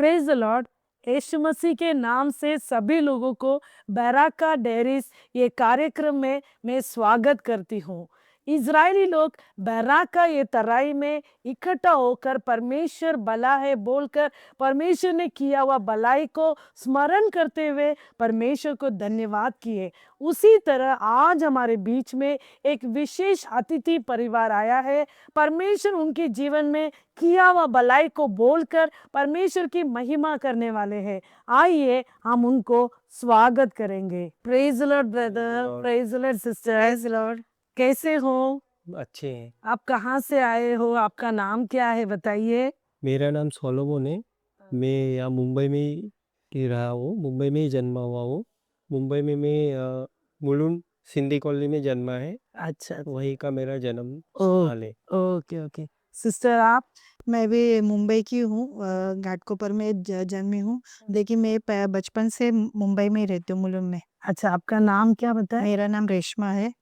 Praise the Lord. Yeshu Masih के नाम से सभी लोगों को बैराका डेयरीज ये कार्यक्रम में मैं स्वागत करती हूँ। इज़राइली लोग बैराका ये तराई में इकट्ठा होकर परमेश्वर भला है बोलकर परमेश्वर ने किया हुआ भलाई को स्मरण करते हुए परमेश्वर को धन्यवाद किए। उसी तरह आज हमारे बीच में एक विशेष अतिथि परिवार आया है। परमेश्वर उनके जीवन में किया हुआ भलाई को बोलकर परमेश्वर की महिमा करने वाले हैं। आइए हम उनको स्वागत करेंगे। Praise the Lord brother, praise the Lord sister, praise the Lord. कैसे हो? अच्छे हैं। आप कहाँ से आए हो? आपका नाम क्या है बताइए? मेरा नाम सोलोमन है। मैं यहाँ मुंबई में ही रहा हूँ, मुंबई में ही जन्मा हुआ हूँ। मुंबई में मैं मुलुंड सिंधी कॉलोनी में जन्मा है। अच्छा, वहीं का मेरा जन्म ओ स्थल है। Okay okay. सिस्टर आप? मैं भी मुंबई की हूँ, घाटकोपर में जन्मी हूँ, लेकिन मैं बचपन से मुंबई में ही रहती हूँ, मुलुंड में। अच्छा, आपका नाम क्या बताए? मेरा नाम रेशमा है,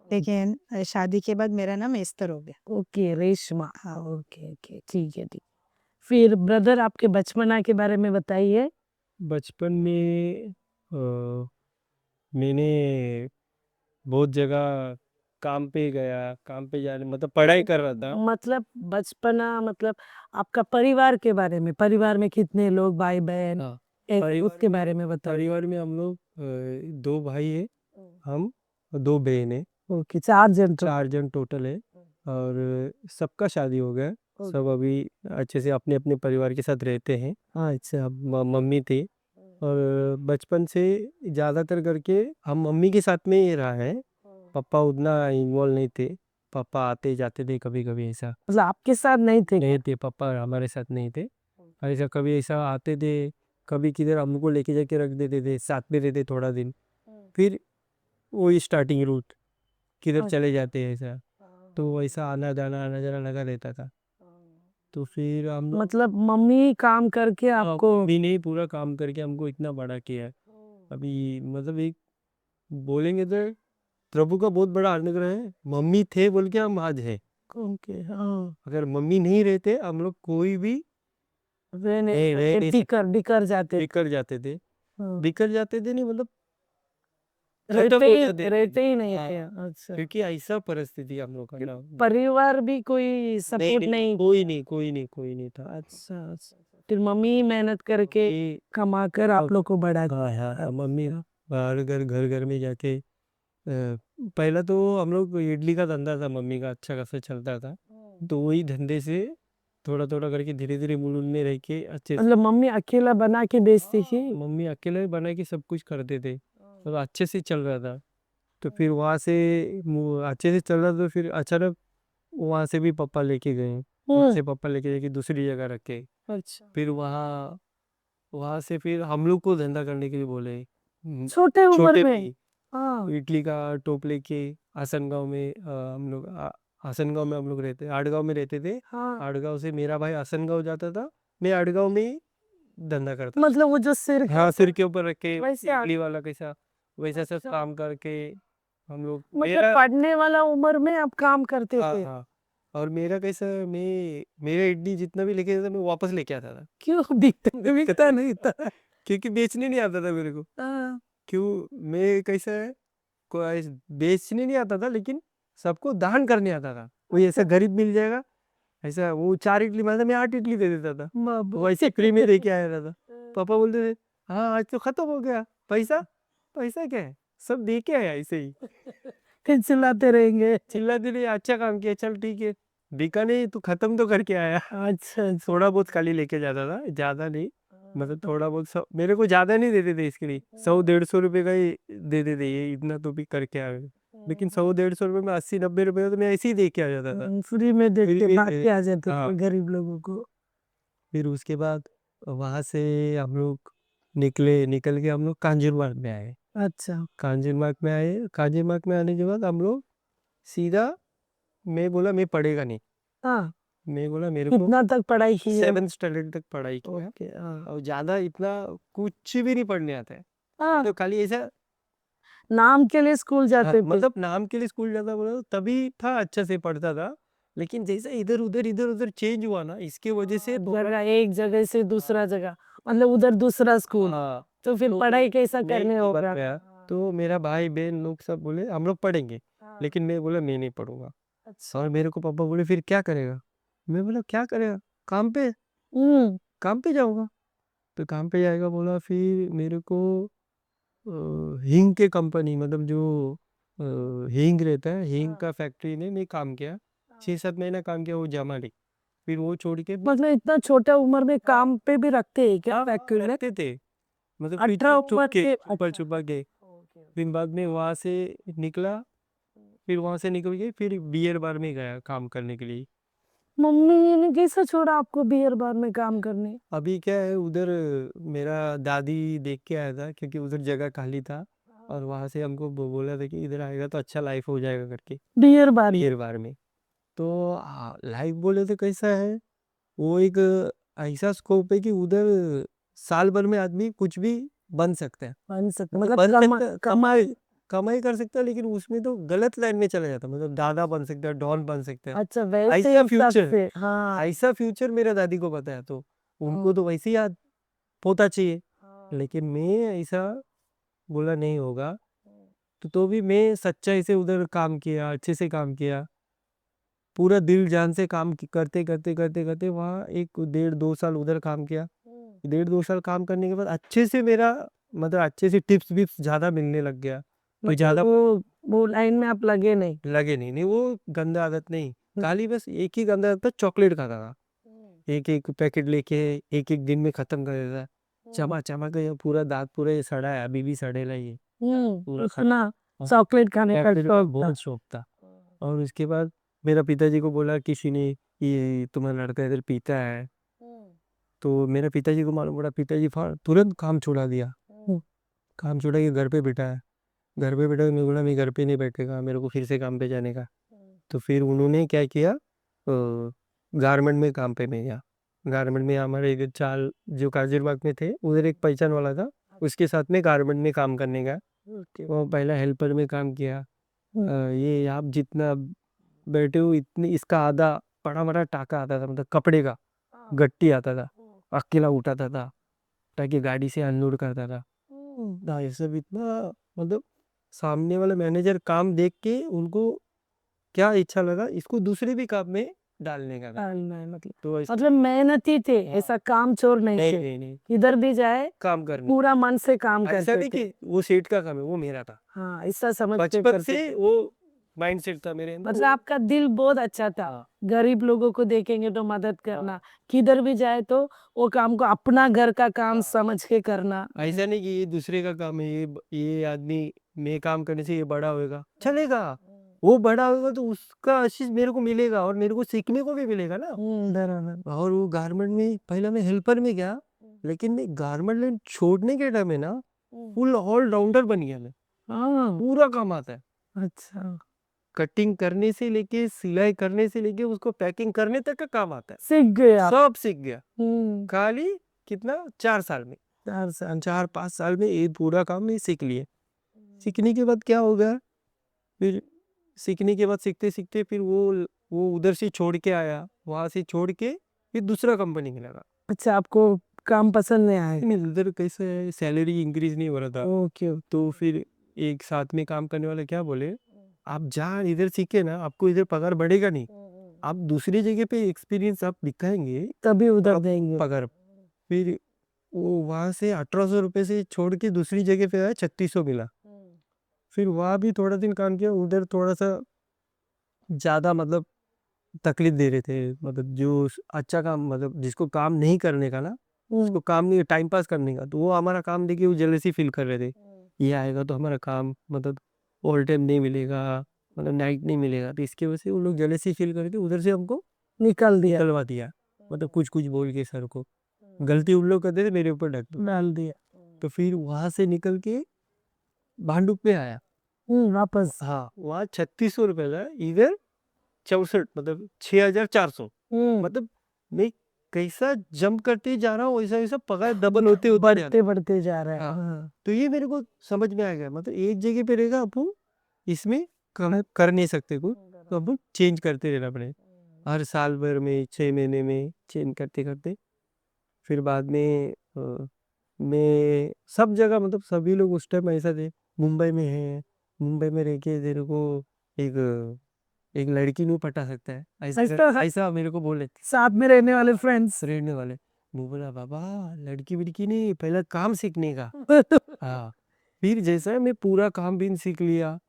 लेकिन शादी के बाद मेरा नाम एस्तर हो गया। ओके, रेशमा। हाँ। ओके ओके, ठीक है ठीक। फिर ब्रदर आपके बचपना के बारे में बताइए। बचपन में मैंने बहुत जगह काम पे गया, काम पे जाने मतलब पढ़ाई कर रहा था। मतलब बचपना मतलब आपका परिवार के बारे में, परिवार में कितने लोग, भाई बहन, हाँ, उसके बारे में बताइए। परिवार में हम लोग 2 भाई है, हम 2 बहन है, ओके, 4 जन तो। 4 जन टोटल है। और सबका शादी हो गया, सब अभी अच्छे से अपने अपने परिवार के साथ रहते हैं। अच्छा, मम्मी थी, और बचपन से ज़्यादातर करके हम मम्मी के साथ में ही रहा है। पापा उतना इन्वॉल्व नहीं थे, पापा आते जाते थे कभी कभी, ऐसा मतलब आपके साथ नहीं थे? नहीं थे, पापा हमारे साथ नहीं थे। ऐसा कभी ऐसा आते थे, कभी किधर हमको लेके जाके रख देते थे, साथ में रहते थोड़ा दिन, फिर वही स्टार्टिंग रूट किधर चले जाते हैं ऐसा। तो वैसा आना जाना लगा रहता था। तो फिर हम मतलब मम्मी काम करके आपको भी नहीं, पूरा काम करके हमको इतना बड़ा किया है। अभी मतलब एक बोलेंगे तो प्रभु का बहुत बड़ा अनुग्रह है, मम्मी थे बोल के हम आज है। ओके, हाँ, अगर मम्मी नहीं रहते हम लोग कोई भी बिकर जाते। बिखर जाते थे, हाँ। बिखर जाते थे नहीं मतलब खत्म रहते हो ही जाते थे। रहते ही नहीं हाँ, थे। अच्छा, क्योंकि ऐसा परिस्थिति हम लोग का ना, परिवार भी कोई सपोर्ट नहीं? कोई नहीं था। अच्छा अच्छा। फिर मम्मी मेहनत करके कमा कर आप लोग को बड़ा किया। हाँ हाँ, मम्मी बाहर घर घर में जाके पहला तो हम लोग इडली का धंधा था मम्मी का, अच्छा खासा चलता था। तो वही धंधे से थोड़ा थोड़ा करके धीरे धीरे मुलुंड में रह के अच्छे से, मतलब मम्मी अकेला बना के बेचती थी? मम्मी अकेले बना के सब कुछ करते थे, तो अच्छे से चल रहा था। तो फिर वहाँ से अच्छे से चल रहा था, तो फिर अचानक वहाँ से भी पापा लेके गए, वहाँ से पापा लेके जाके दूसरी जगह रखे। अच्छा, फिर वहाँ वहाँ से फिर हम लोग को धंधा करने के लिए बोले, छोटे उम्र छोटे में? भी हाँ, इडली का टोप लेके आसनगांव में हम लोग आसनगांव में हम लोग रहते, आड़गांव में रहते थे। हाँ। आड़गांव से मेरा भाई आसनगांव जाता था, मैं आड़गांव में ही धंधा करता था। मतलब वो जो सिर हाँ, सिर के ऊपर रख के वैसे इडली वाला कैसा वैसा सब अच्छा। काम करके हम लोग मतलब पढ़ने वाला उम्र में आप काम करते हाँ थे? हाँ। और मेरा कैसा, मेरा इडली जितना भी लेके आता था मैं वापस लेके आता था। क्यों? बिकता नहीं था? क्योंकि बेचने नहीं आता था मेरे को। हाँ, क्यों, मैं कैसा है, कोई बेचने नहीं आता था, लेकिन सबको दान करने आता था। कोई ऐसा गरीब मिल जाएगा, ऐसा वो 4 इडली मांगता, मैं 8 इडली दे देता था, वो ऐसे फ्री में दे के आया था। पापा बोलते थे हाँ आज तो खत्म हो गया, पैसा पैसा क्या है, सब दे के आया ऐसे ही। फिर चिल्लाते रहेंगे। चिल्लाते नहीं, अच्छा काम किया, चल ठीक है, बिका नहीं तू खत्म तो करके आया। अच्छा अच्छा। थोड़ा बहुत खाली लेके जाता था, ज्यादा नहीं, मतलब थोड़ा बहुत मेरे को ज्यादा नहीं देते थे इसके लिए, 100-150 रुपए का ही दे देते, ये इतना तो भी करके आए। लेकिन 100-150 रुपए में 80-90 रुपए तो मैं ऐसे ही दे के आ जाता था। फ्री में देख के फिर भाग के आ जाते हाँ, थे गरीब लोगों को। फिर उसके बाद वहां से हम लोग निकल के हम लोग कांजूरमार्ग में आए। अच्छा, कांजूरमार्ग में आए, कांजूरमार्ग में आने के बाद हम लोग सीधा, मैं बोला मैं पढ़ेगा नहीं, हाँ, मैं बोला मेरे को कितना तक पढ़ाई की है? 7th स्टैंडर्ड तक पढ़ाई किया, ओके, हाँ और ज्यादा इतना कुछ भी नहीं पढ़ने आता है, हाँ, तो खाली ऐसा नाम के लिए स्कूल जाते थे? मतलब नाम के लिए स्कूल जाता, बोला तो तभी था, अच्छा से पढ़ता था। लेकिन जैसे इधर उधर चेंज हुआ ना, इसके वजह से जगह, एक जगह से दूसरा जगह, मतलब उधर दूसरा स्कूल, हाँ तो फिर तो पढ़ाई कैसा मैं करने बन होगा? गया। तो मेरा भाई बहन लोग सब बोले हम लोग पढ़ेंगे, लेकिन मैं बोला मैं नहीं पढ़ूंगा। अच्छा। और मेरे को पापा बोले फिर क्या करेगा? मैं बोला क्या करेगा, काम पे, हम्म। काम पे जाऊंगा। तो काम पे जाएगा बोला, फिर मेरे को हींग के कंपनी, मतलब जो हींग रहता है, हींग का फैक्ट्री में मैं काम किया। 6-7 महीना काम किया वो जमा। फिर वो छोड़ के मतलब इतना छोटा उम्र में काम पे भी रखते हैं क्या फैक्ट्री में? रहते थे, मतलब फिर 18 छुप उम्र के के? छुपा अच्छा। छुपा के। फिर बाद में वहाँ से निकला, फिर वहाँ से निकल के फिर बियर बार में गया काम करने के लिए। मम्मी ने कैसा छोड़ा आपको बियर बार में काम करने? अभी क्या है, उधर मेरा दादी देख के आया था, क्योंकि उधर जगह खाली था, और वहाँ से हमको बोला था कि इधर आएगा तो अच्छा लाइफ हो जाएगा करके, बियर बार में? बियर बार में। तो लाइफ बोले तो कैसा है, वो एक ऐसा स्कोप है कि उधर साल भर में आदमी कुछ भी बन सकता है। बन सकते, मतलब मतलब बन सकता, कमाई कमाई कर सकता है, लेकिन उसमें तो गलत लाइन में चला जाता है, मतलब दादा बन सकता है, डॉन बन सकता है। अच्छा वैसे ऐसा हिसाब फ्यूचर, से, हाँ। ऐसा फ्यूचर मेरा दादी को पता है, तो उनको तो वैसे ही याद होता चाहिए। लेकिन मैं ऐसा बोला नहीं होगा। तो भी मैं सच्चाई से उधर काम किया, अच्छे से काम किया, पूरा दिल जान से काम करते करते करते करते वहाँ 1-1.5-2 साल उधर काम किया। 1.5-2 साल काम करने के बाद अच्छे से मेरा, मतलब अच्छे से टिप्स विप्स ज्यादा मिलने लग गया। तो मतलब ज्यादा वो लाइन में आप लगे नहीं? लगे नहीं, नहीं वो गंदा आदत नहीं, खाली बस एक ही गंदा आदत था, चॉकलेट खाता था। एक एक पैकेट लेके एक एक दिन में खत्म कर देता है। चमा चमा के पूरा दांत पूरा ये सड़ा है, अभी भी सड़ेला ही है, पूरा उतना चॉकलेट खाने का चॉकलेट शौक था। बहुत शौक था। और उसके बाद मेरा पिताजी को बोला किसी ने, ये तुम्हारा लड़का इधर पीता है। तो मेरा पिताजी को मालूम पड़ा, पिताजी तुरंत काम छोड़ा दिया, काम छोड़ा के घर पे बैठा है। घर पे बैठा के मैं बोला मैं घर पे नहीं बैठेगा, मेरे को फिर से काम पे जाने का। तो फिर उन्होंने क्या किया, गारमेंट में काम पे मैं गया। गारमेंट में हमारे इधर चाल जो काजीरबाग में थे, उधर एक पहचान वाला था, उसके साथ में गारमेंट में काम करने का। वो पहला हेल्पर में काम किया। ये आप जितना बैठे हो इतनी, इसका आधा बड़ा बड़ा टाका आता था, मतलब कपड़े का गट्टी आता था, अकेला उठाता था, ताकि गाड़ी से अनलोड करता था। ये सब इतना, मतलब सामने वाला मैनेजर काम देख के उनको क्या इच्छा लगा, इसको दूसरे भी काम में डालने का था। मतलब तो मतलब मेहनती थे, ऐसा काम चोर नहीं नहीं थे। नहीं नहीं, इधर भी जाए काम करने, पूरा मन से काम ऐसा करते नहीं थे। कि वो सेठ का काम है, वो मेरा था। हाँ, ऐसा समझ के बचपन करते से थे। वो माइंड सेट था मेरे अंदर। मतलब आपका दिल बहुत अच्छा था, हाँ, गरीब लोगों को देखेंगे तो मदद करना, किधर भी जाए तो वो काम को अपना घर का काम समझ के करना। ऐसा नहीं कि ये दूसरे का काम है, ये आदमी मैं काम करने से ये बड़ा होएगा, चलेगा। वो बड़ा होगा तो उसका आशीष मेरे को मिलेगा, और मेरे को सीखने को भी मिलेगा ना। बराबर। और वो गारमेंट में पहले मैं हेल्पर में गया, लेकिन मैं गारमेंट लाइन छोड़ने के टाइम में ना फुल ऑल राउंडर बन गया मैं, हाँ। पूरा काम आता है। अच्छा, कटिंग करने से लेके, सिलाई करने से लेके, उसको पैकिंग करने तक का काम आता है, सीख गए आप। सब सीख गया। हम्म। खाली कितना, 4 साल में, 4 साल 4-5 साल में ये पूरा काम मैं सीख लिए। सीखने के बाद क्या हो गया, फिर सीखने के बाद सीखते सीखते फिर वो उधर से छोड़ के आया, वहां से छोड़ के फिर दूसरा कंपनी में लगा। अच्छा, आपको काम पसंद नहीं आया? नहीं, उधर कैसे है, सैलरी इंक्रीज नहीं हो रहा था। ओके। तो फिर एक साथ में काम करने वाले क्या बोले, आप जहाँ इधर सीखे ना, आपको इधर पगार बढ़ेगा नहीं, आप दूसरी जगह पे एक्सपीरियंस आप दिखाएंगे तभी उधर आप देंगे। पगार। फिर वो वहां से 1800 रुपये से छोड़ के दूसरी जगह पे आया, 3600 मिला। फिर वहाँ भी थोड़ा दिन काम किया, उधर थोड़ा सा ज्यादा, मतलब तकलीफ दे रहे थे, मतलब जो अच्छा काम, मतलब जिसको काम नहीं करने का ना, उसको काम नहीं, टाइम पास करने का, तो वो हमारा काम देखे वो जेलसी फील कर रहे थे। ये आएगा तो हमारा काम, मतलब ओवर टाइम नहीं मिलेगा, मतलब नाइट नहीं मिलेगा, तो इसकी वजह से वो लोग जेलसी फील करके उधर से हमको निकल दिया, निकलवा दिया। मतलब कुछ कुछ बोल के सर को, गलती उन लोग करते थे, मेरे ऊपर डाल दिया। तो फिर वहां से निकल के भांडुप में आया। वापस। हाँ, वहाँ 3600 रुपये था, इधर 64, मतलब 6400। मतलब मैं कैसा जंप करते जा रहा हूँ, वैसा वैसा पगार डबल होते होते जा रहा बढ़ते बढ़ते जा रहा है। है। हाँ, हाँ। तो ये मेरे को समझ में आ गया, मतलब एक जगह पे रहेगा अपन, इसमें कर नहीं सकते कुछ, तो अपन चेंज करते रहना पड़े, हर साल भर में 6 महीने में चेंज करते करते। फिर बाद में मैं सब जगह मतलब सभी लोग उस टाइम ऐसा थे। मुंबई में है, मुंबई में रह के तेरे को एक एक लड़की नहीं पटा सकता है, ऐसा ऐसा मेरे को बोले साथ में रहने वाले फ्रेंड्स। रहने वाले। मैं बोला बाबा लड़की विड़की नहीं, पहले काम सीखने का। हाँ, फिर जैसा मैं पूरा काम भी सीख लिया।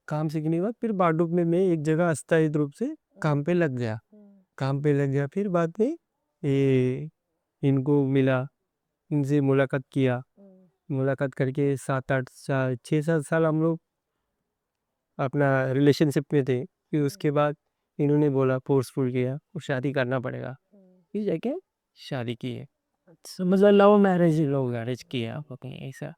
काम सीखने के बाद फिर बाडूक में मैं एक जगह अस्थायी रूप से काम पे लग गया। काम पे लग गया, फिर बाद में ये इनको मिला, इनसे मुलाकात किया। मुलाकात करके 7-8 साल 6-7 साल हम लोग अपना रिलेशनशिप में थे। फिर उसके बाद इन्होंने बोला, फोर्सफुल किया, वो शादी करना पड़ेगा। फिर जाके शादी की है। अच्छा, मतलब लव मैरिज। लव मैरिज किया अपने ऐसा।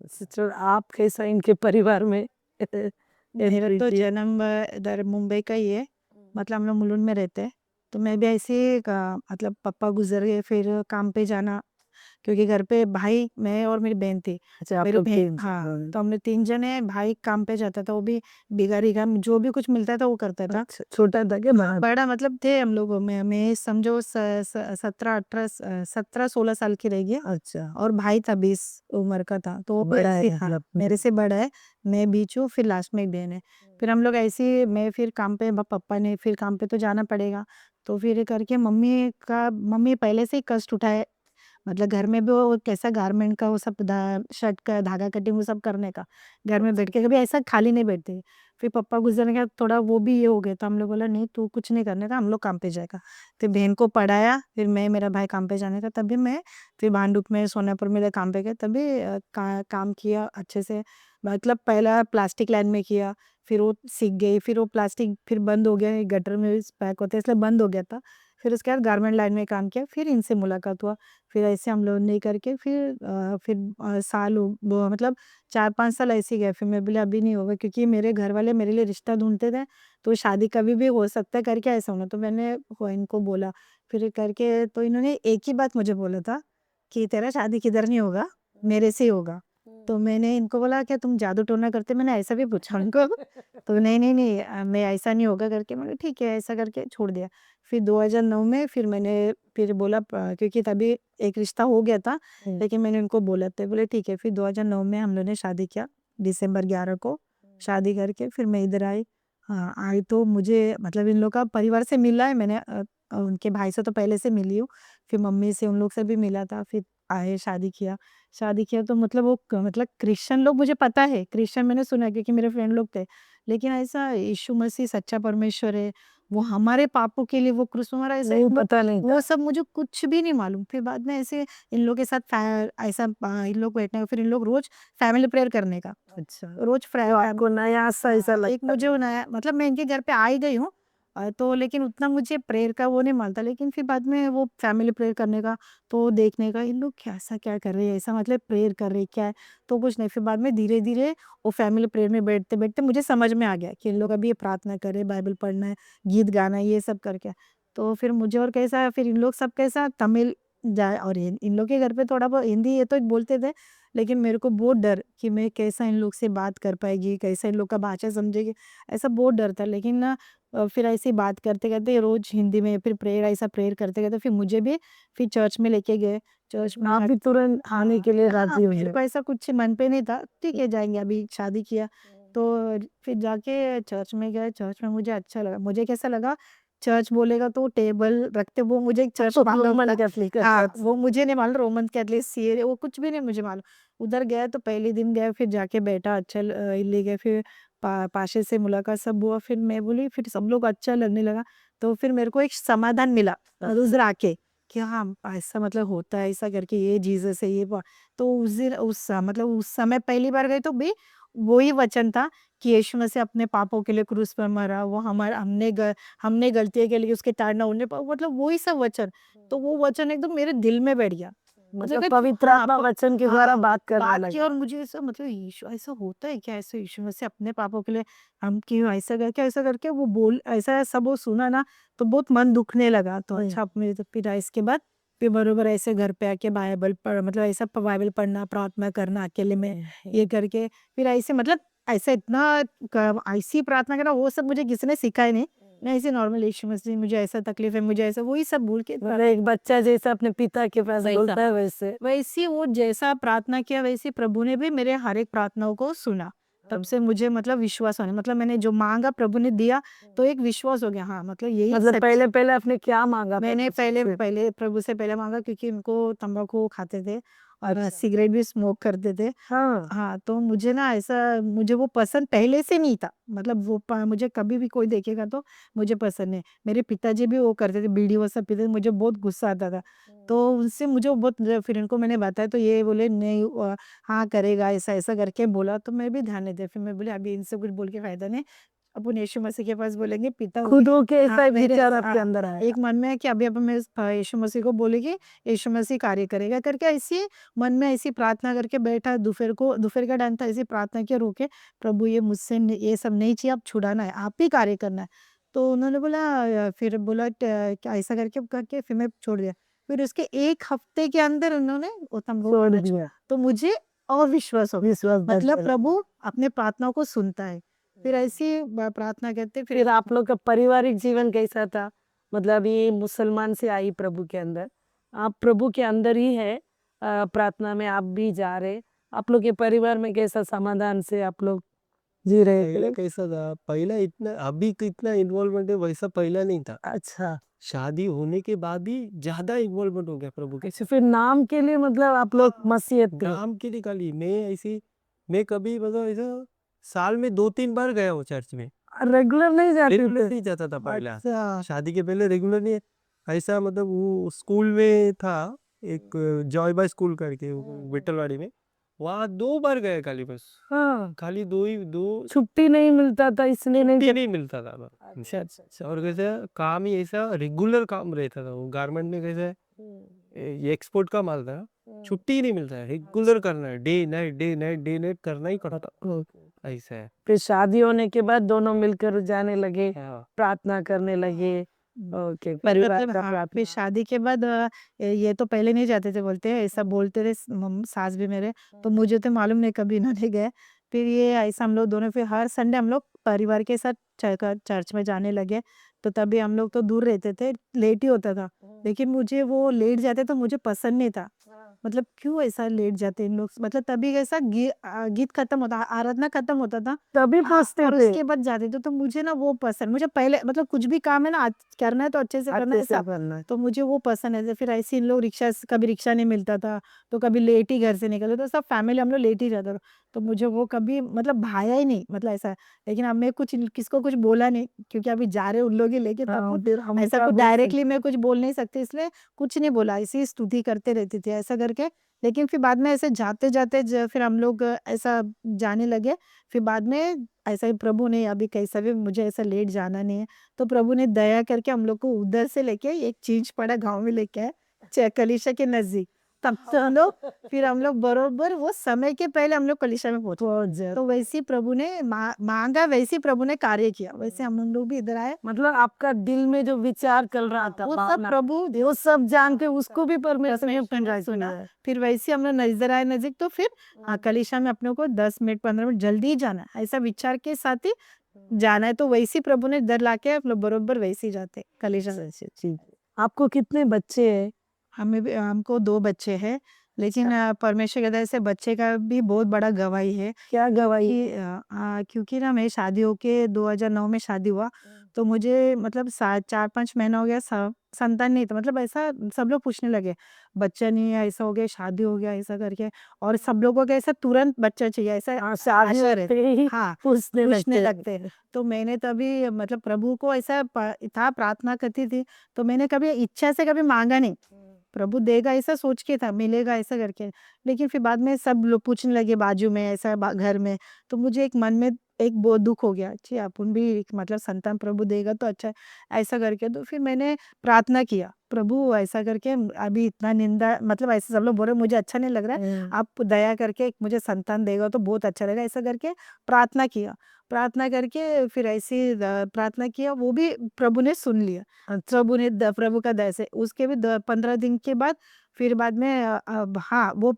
सिस्टर आप कैसा इनके परिवार में मेरा एंट्री तो थी? जन्म इधर मुंबई का ही है। मतलब हम लोग मुलुंड में रहते हैं। तो मैं भी ऐसे ही मतलब पापा गुजर गए, फिर काम पे जाना, क्योंकि घर पे भाई, मैं और मेरी बहन थी। अच्छा, आप मेरी लोग बहन, तीन। हाँ, तो हमने 3 जने हैं। भाई काम पे जाता था, वो भी बिगाड़ी काम, जो भी कुछ मिलता था वो करता था। अच्छा, छोटा था क्या बड़ा? बड़ा मतलब थे हम लोग में, समझो 17-16 साल की रह गया। अच्छा, और भाई था 20 उम्र का था, तो वो बड़ा है हाँ, मतलब। मेरे से बड़ा है। मैं बीच हूँ, फिर लास्ट में एक बहन है। फिर हम लोग ऐसे ही, मैं फिर काम पे, पापा ने फिर काम पे तो जाना पड़ेगा, तो फिर ये करके मम्मी पहले से ही कष्ट उठाए। मतलब घर में भी वो कैसा गारमेंट का वो सब शर्ट का धागा कटिंग वो सब करने का, घर में बैठ के कभी ऐसा खाली नहीं बैठते। फिर पापा गुजरने के बाद थोड़ा वो भी ये हो गया, तो हम लोग बोला नहीं तू कुछ नहीं करने का, हम लोग काम पे जाएगा। फिर बहन को पढ़ाया, फिर मैं मेरा भाई काम पे जाने का, तभी मैं फिर भांडुप में सोनापुर में काम पे गए, तभी काम किया अच्छे से। मतलब पहला प्लास्टिक लाइन में किया, फिर वो सीख गई, फिर वो प्लास्टिक फिर बंद हो गया, गटर में पैक होते इसलिए बंद हो गया था। फिर उसके बाद गारमेंट लाइन में काम किया, फिर इनसे मुलाकात हुआ। फिर ऐसे हम लोग नहीं करके फिर मतलब 4-5 साल ऐसे ही गए। फिर मैं बोले अभी नहीं होगा, क्योंकि मेरे घर वाले मेरे लिए रिश्ता ढूंढते थे, तो शादी कभी भी हो सकता है करके ऐसा होना। तो मैंने इनको बोला, फिर करके तो इन्होंने एक ही बात मुझे बोला था कि तेरा शादी किधर नहीं होगा, मेरे से ही होगा। तो मैंने इनको बोला क्या तुम जादू टोना करते, मैंने ऐसा भी पूछा उनको। तो नहीं नहीं नहीं, मैं ऐसा नहीं होगा करके, मैंने ठीक है ऐसा करके छोड़ दिया। फिर 2009 में फिर मैंने फिर बोला क्योंकि तभी एक रिश्ता हो गया था, लेकिन मैंने उनको बोला, तो बोले ठीक है। फिर 2009 में हम लोग ने शादी किया, दिसंबर 11 को शादी करके फिर मैं इधर आई। हाँ, आई तो मुझे मतलब इन लोग का परिवार से मिला है मैंने, उनके भाई से तो पहले से मिली हूँ, फिर मम्मी से उन लोग से भी मिला था, फिर आए शादी किया। तो मतलब वो मतलब क्रिश्चियन लोग, मुझे पता है क्रिश्चियन, मैंने सुना है क्योंकि मेरे फ्रेंड लोग थे। लेकिन ऐसा यीशु मसीह सच्चा परमेश्वर है, वो हमारे पापों के लिए वो क्रूस में मरा, ऐसा नहीं पता नहीं वो सब मुझे कुछ भी नहीं मालूम। फिर बाद में ऐसे इन लोग के साथ ऐसा इन लोग बैठने का, फिर इन लोग रोज फैमिली प्रेयर करने का, अच्छा, रोज तो आपको नया सा ऐसा एक लगता मुझे वो नया, मतलब मैं इनके घर पे आ ही गई हूँ, तो लेकिन उतना मुझे प्रेयर का वो नहीं मालता। लेकिन फिर बाद में वो फैमिली प्रेयर करने का, तो देखने का इन लोग कैसा क्या कर रहे हैं, ऐसा मतलब प्रेयर कर रहे हैं क्या है, तो कुछ नहीं। फिर बाद में धीरे धीरे वो फैमिली प्रेयर में बैठते बैठते मुझे समझ में आ गया कि इन लोग अभी ये प्रार्थना करे, बाइबल पढ़ना है, गीत गाना है, ये सब करके। तो फिर मुझे और कैसा, फिर इन लोग सब कैसा तमिल जाए, और इन लोग के घर पे थोड़ा बहुत हिंदी ये तो बोलते थे, लेकिन मेरे को बहुत डर कि मैं कैसा इन लोग से बात कर पाएगी, कैसा इन लोग का भाषा समझेगी, ऐसा बहुत डर था। लेकिन ना फिर ऐसे ही बात करते करते रोज हिंदी में फिर प्रेयर, ऐसा प्रेयर करते करते फिर मुझे भी फिर चर्च में लेके गए। चर्च में आप भी तुरंत आने के लिए हाँ, राजी हो मेरे गए? को ऐसा कुछ मन पे नहीं था, ठीक है जाएंगे, अभी शादी किया। तो फिर जाके चर्च में गए, चर्च में मुझे अच्छा लगा। मुझे कैसा लगा, चर्च बोलेगा तो टेबल रखते, वो मुझे एक चर्च मालूम रोमन था। कैथोलिक हाँ, अच्छा। वो मुझे नहीं मालूम, रोमन कैथोलिक सीए वो कुछ भी नहीं मुझे मालूम। उधर गए तो पहले दिन गए, फिर जाके बैठा, अच्छा ले गए, फिर पाशे से मुलाकात सब हुआ। फिर मैं बोली, फिर सब लोग अच्छा लगने लगा, तो फिर मेरे को एक समाधान मिला उधर आके कि हाँ ऐसा मतलब होता है, ऐसा करके ये जीसस है, तो उस दिन मतलब उस समय पहली बार गई, तो भी वही वचन था कि यीशु मसीह अपने पापों के लिए क्रूस पर मरा, वो हमारा हमने गलतियों के लिए उसके ताड़ना होने पर, मतलब वही सब वचन। तो वो वचन एकदम मेरे दिल में बैठ गया। मतलब मुझे पवित्र हाँ, आत्मा वचन के द्वारा बात करने बात की, लगा। और मुझे ऐसा मतलब यीशु ऐसा होता है क्या, ऐसे यीशु मसीह अपने पापों के लिए हम क्यों ऐसा करके वो बोल, ऐसा सब वो सुना ना, तो बहुत मन दुखने लगा। तो अच्छा, अब मेरे तो फिर इसके बाद फिर बरोबर ऐसे घर पे आके बाइबल पढ़, मतलब ऐसा बाइबल पढ़ना, प्रार्थना करना अकेले में, ये करके फिर ऐसे मतलब ऐसा इतना ऐसी प्रार्थना करना, वो सब मुझे किसी ने सिखाया नहीं। नहीं ऐसे नॉर्मल यीशु मसीह मुझे ऐसा तकलीफ है, मुझे ऐसा वही सब बोल के मतलब एक बच्चा जैसा अपने पिता के पास वैसा। बोलता है वैसे। वैसे वो जैसा प्रार्थना किया वैसे प्रभु ने भी मेरे हर एक प्रार्थनाओं को सुना। तब से मुझे मतलब विश्वास होने मतलब मैंने जो मांगा प्रभु ने दिया तो एक विश्वास हो गया हाँ मतलब यही मतलब सच। पहले आपने क्या मांगा मैंने प्रभु से? पहले प्रभु से पहले मांगा क्योंकि उनको तंबाकू खाते थे और अच्छा। सिगरेट भी स्मोक करते थे। हाँ। हाँ, तो मुझे ना ऐसा मुझे वो पसंद पहले से नहीं था। मतलब वो मुझे कभी भी कोई देखेगा तो मुझे पसंद नहीं। मेरे पिताजी भी वो करते थे, बीड़ी वो सब पीते थे, मुझे बहुत गुस्सा आता था। तो उनसे मुझे वो बहुत फिर इनको मैंने बताया तो ये बोले नहीं हाँ करेगा ऐसा-ऐसा करके बोला तो मैं भी ध्यान नहीं दिया। फिर मैं बोली अभी इनसे कुछ बोल के फ़ायदा नहीं। अपन यीशु मसीह के पास बोलेंगे पिता होंगे। खुद होके ऐसा हाँ, मेरे विचार आपके अंदर आया। एक मन में है कि अभी मैं यीशु मसीह को बोलेगी, यीशु मसीह कार्य करेगा करके ऐसी मन में ऐसी प्रार्थना करके बैठा दोपहर का टाइम था ऐसी प्रार्थना किया रोके प्रभु ये मुझसे ये सब नहीं चाहिए, आप छुड़ाना है, आप ही कार्य करना है। तो उन्होंने बोला फिर बोला क्या ऐसा करके फिर मैं छोड़ दिया। फिर उसके 1 हफ्ते के अंदर उन्होंने वो तंबाकू छोड़ खाना दिया। तो मुझे और विश्वास हो गया। विश्वास बढ़ मतलब गया। प्रभु अपने प्रार्थनाओं को सुनता है। फिर ऐसी प्रार्थना करते फिर आप लोग का पारिवारिक जीवन कैसा था? मतलब ये मुसलमान से आई प्रभु के अंदर, आप प्रभु के अंदर ही है, प्रार्थना में आप भी जा रहे, आप लोग के परिवार में कैसा समाधान से आप लोग जी रहे पहले थे? कैसा था, पहला इतना अभी तो इतना इन्वॉल्वमेंट है वैसा पहला नहीं था। अच्छा। शादी होने के बाद ही ज्यादा इन्वॉल्वमेंट हो गया प्रभु के। ऐसे फिर नाम के लिए मतलब आप लोग मसीहत थे? नाम के लिए खाली मैं कभी मतलब ऐसा साल में 2-3 बार गया हूँ चर्च में। रेगुलर नहीं जाते रेगुलर थे? नहीं जाता था पहला। अच्छा। शादी के पहले रेगुलर नहीं। ऐसा मतलब वो स्कूल में था एक जॉय बाय स्कूल करके विठलवाड़ी में, वहाँ 2 बार गए खाली बस। हाँ, खाली दो छुट्टी नहीं मिलता था इसलिए नहीं छुट्टी जाते। नहीं मिलता था बस। अच्छा, अच्छा, अच्छा। और कैसे काम ही ऐसा रेगुलर काम रहता था, वो गारमेंट में कैसे ये एक्सपोर्ट का माल था, छुट्टी ही नहीं मिलता है, रेगुलर करना है, डे नाइट करना ही पड़ता, ऐसा है। फिर शादी होने के बाद दोनों मिलकर जाने लगे, हाँ। प्रार्थना करने लगे। ओके, मतलब परिवार का हाँ, फिर प्रार्थना। शादी के बाद ये तो पहले नहीं जाते थे बोलते हैं ऐसा बोलते थे सास भी मेरे तो मुझे तो मालूम नहीं कभी इन्होंने गए फिर ये ऐसा हम लोग दोनों फिर हर संडे हम लोग परिवार के साथ चर्च में जाने लगे तो तभी हम लोग तो दूर रहते थे लेट ही होता था लेकिन मुझे वो लेट जाते तो मुझे पसंद नहीं था मतलब क्यों ऐसा लेट जाते इन लोग मतलब तभी ऐसा गीत खत्म होता आराधना खत्म होता था तभी हाँ, पहुंचते और थे। उसके बाद जाते थे तो मुझे ना वो पसंद मुझे पहले मतलब कुछ भी काम है ना आज करना है तो अच्छे से करना है अच्छे से ऐसा करना है। तो मुझे वो पसंद है फिर ऐसे इन लोग कभी रिक्शा नहीं मिलता था तो कभी लेट ही घर से निकलते तो सब फैमिली हम लोग लेट ही जाता था तो मुझे वो कभी मतलब भाया ही नहीं मतलब ऐसा लेकिन अब मैं कुछ किसको कुछ बोला नहीं क्योंकि अभी जा रहे उन लोग ही लेके हाँ, तब फिर हम ऐसा क्या कुछ बोल डायरेक्टली सकते। मैं कुछ बोल नहीं सकती इसलिए कुछ नहीं बोला ऐसी ही स्तुति करते रहती थी ऐसा करके लेकिन फिर बाद में ऐसे जाते जाते फिर हम लोग ऐसा जाने लगे फिर बाद में ऐसा ही प्रभु ने अभी कैसा भी मुझे ऐसा लेट जाना नहीं है तो प्रभु ने दया करके हम लोग को उधर से लेके एक चीज पड़ा गांव में लेके आए कलीसिया के नजदीक तब तो फिर हम लोग बरोबर वो समय के पहले हम लोग कलीसिया में पहुंचे पहुंच जाते। तो वैसे ही प्रभु ने मांगा वैसे ही प्रभु ने कार्य किया वैसे हम लोग भी इधर आए मतलब आपका दिल में जो विचार चल रहा था, वो सब भावना, प्रभु वो सब जान के उसको भी परमेश्वर ने परमेश्वर ने पूरा सुना किया है। फिर वैसे हम लोग नजर आए नजदीक तो फिर कलीसिया में अपने को 10 मिनट 15 मिनट जल्दी ही जाना है ऐसा विचार के साथ ही जाना है तो वैसे ही प्रभु ने डर लाके हम लोग बरोबर वैसे ही जाते कलीसिया अच्छा, ठीक है। आपको कितने बच्चे हैं? हमको 2 बच्चे हैं लेकिन परमेश्वर की दया से बच्चे का भी बहुत बड़ा गवाही है क्या गवाही? क्योंकि ना मैं शादी होके 2009 में शादी हुआ तो मुझे मतलब 4-5 महीना हो गया संतान नहीं था मतलब ऐसा सब लोग पूछने लगे बच्चा नहीं है ऐसा हो गया शादी हो गया ऐसा करके और सब लोगों को ऐसा तुरंत बच्चा चाहिए ऐसा हाँ, शादी आशा होते रहती ही हाँ पूछने पूछने लगते लगते हैं तो मैंने तभी मतलब प्रभु को ऐसा था प्रार्थना करती थी तो मैंने कभी इच्छा से कभी मांगा नहीं प्रभु देगा ऐसा सोच के था मिलेगा ऐसा करके लेकिन फिर बाद में सब लोग पूछने लगे बाजू में ऐसा घर में तो मुझे एक मन में एक बहुत दुख हो गया जी अपन भी मतलब संतान प्रभु देगा तो अच्छा है ऐसा करके तो फिर मैंने प्रार्थना किया प्रभु ऐसा करके अभी इतना निंदा मतलब ऐसे सब लोग बोल रहे मुझे अच्छा नहीं लग रहा है आप दया करके मुझे संतान देगा तो बहुत अच्छा लगेगा ऐसा करके प्रार्थना किया प्रार्थना करके फिर ऐसी प्रार्थना किया वो भी प्रभु ने सुन लिया प्रभु ने प्रभु का दया से उसके भी 15 दिन के बाद फिर बाद में हाँ वो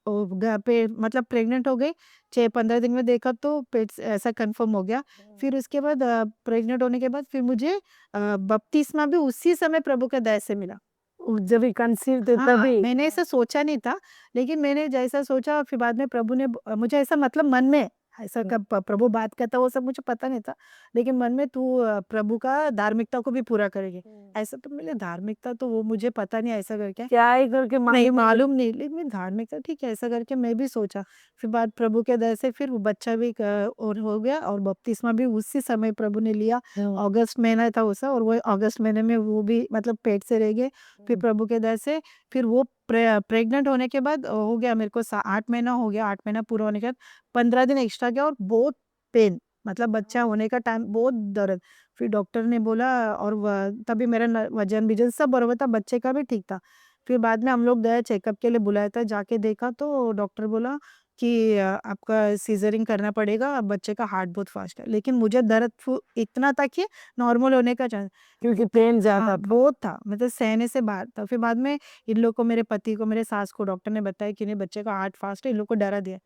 पे मतलब प्रेग्नेंट हो गई, 6-15 दिन में देखा तो पेट ऐसा कंफर्म हो गया। फिर उसके बाद प्रेग्नेंट होने के बाद फिर मुझे बपतिस्मा भी उसी समय प्रभु के दया से मिला। जब भी कंसीव थे हाँ, तभी मैंने ऐसा सोचा नहीं था, लेकिन मैंने जैसा सोचा फिर बाद में प्रभु ने मुझे ऐसा मतलब मन में ऐसा कब प्रभु बात करता वो सब मुझे पता नहीं था, लेकिन मन में तू प्रभु का धार्मिकता को भी पूरा करेगी। ऐसा तो मेरे धार्मिकता तो वो मुझे पता नहीं ऐसा करके क्या है करके नहीं मालूम नहीं, लेकिन धार्मिकता ठीक है ऐसा करके मैं भी सोचा। फिर बाद प्रभु के दया से फिर वो बच्चा भी और हो गया और बपतिस्मा भी उसी समय प्रभु ने लिया। अगस्त महीना था उसा और वो अगस्त महीने में वो भी मतलब पेट से रह गए। फिर प्रभु के दया से फिर वो प्रेग्नेंट होने के बाद हो गया मेरे को 8 महीना हो गया। 8 महीना पूरा होने के बाद 15 दिन एक्स्ट्रा गया और बहुत पेन मतलब बच्चा होने का टाइम बहुत दर्द। फिर डॉक्टर ने बोला और तभी मेरा वजन बिजन सब बराबर था, बच्चे का भी ठीक था। फिर बाद में हम लोग गए चेकअप के लिए बुलाया था, जाके देखा तो डॉक्टर बोला कि आपका सीजरिंग करना पड़ेगा, बच्चे का हार्ट बहुत फास्ट है। लेकिन मुझे दर्द इतना था कि नॉर्मल होने का चांस क्योंकि पेन ज्यादा हाँ, बहुत था मतलब सहने से बाहर था। फिर बाद में इन लोग को मेरे पति को मेरे सास को डॉक्टर ने बताया कि नहीं बच्चे का हार्ट फास्ट है, इन लोग को डरा दिया।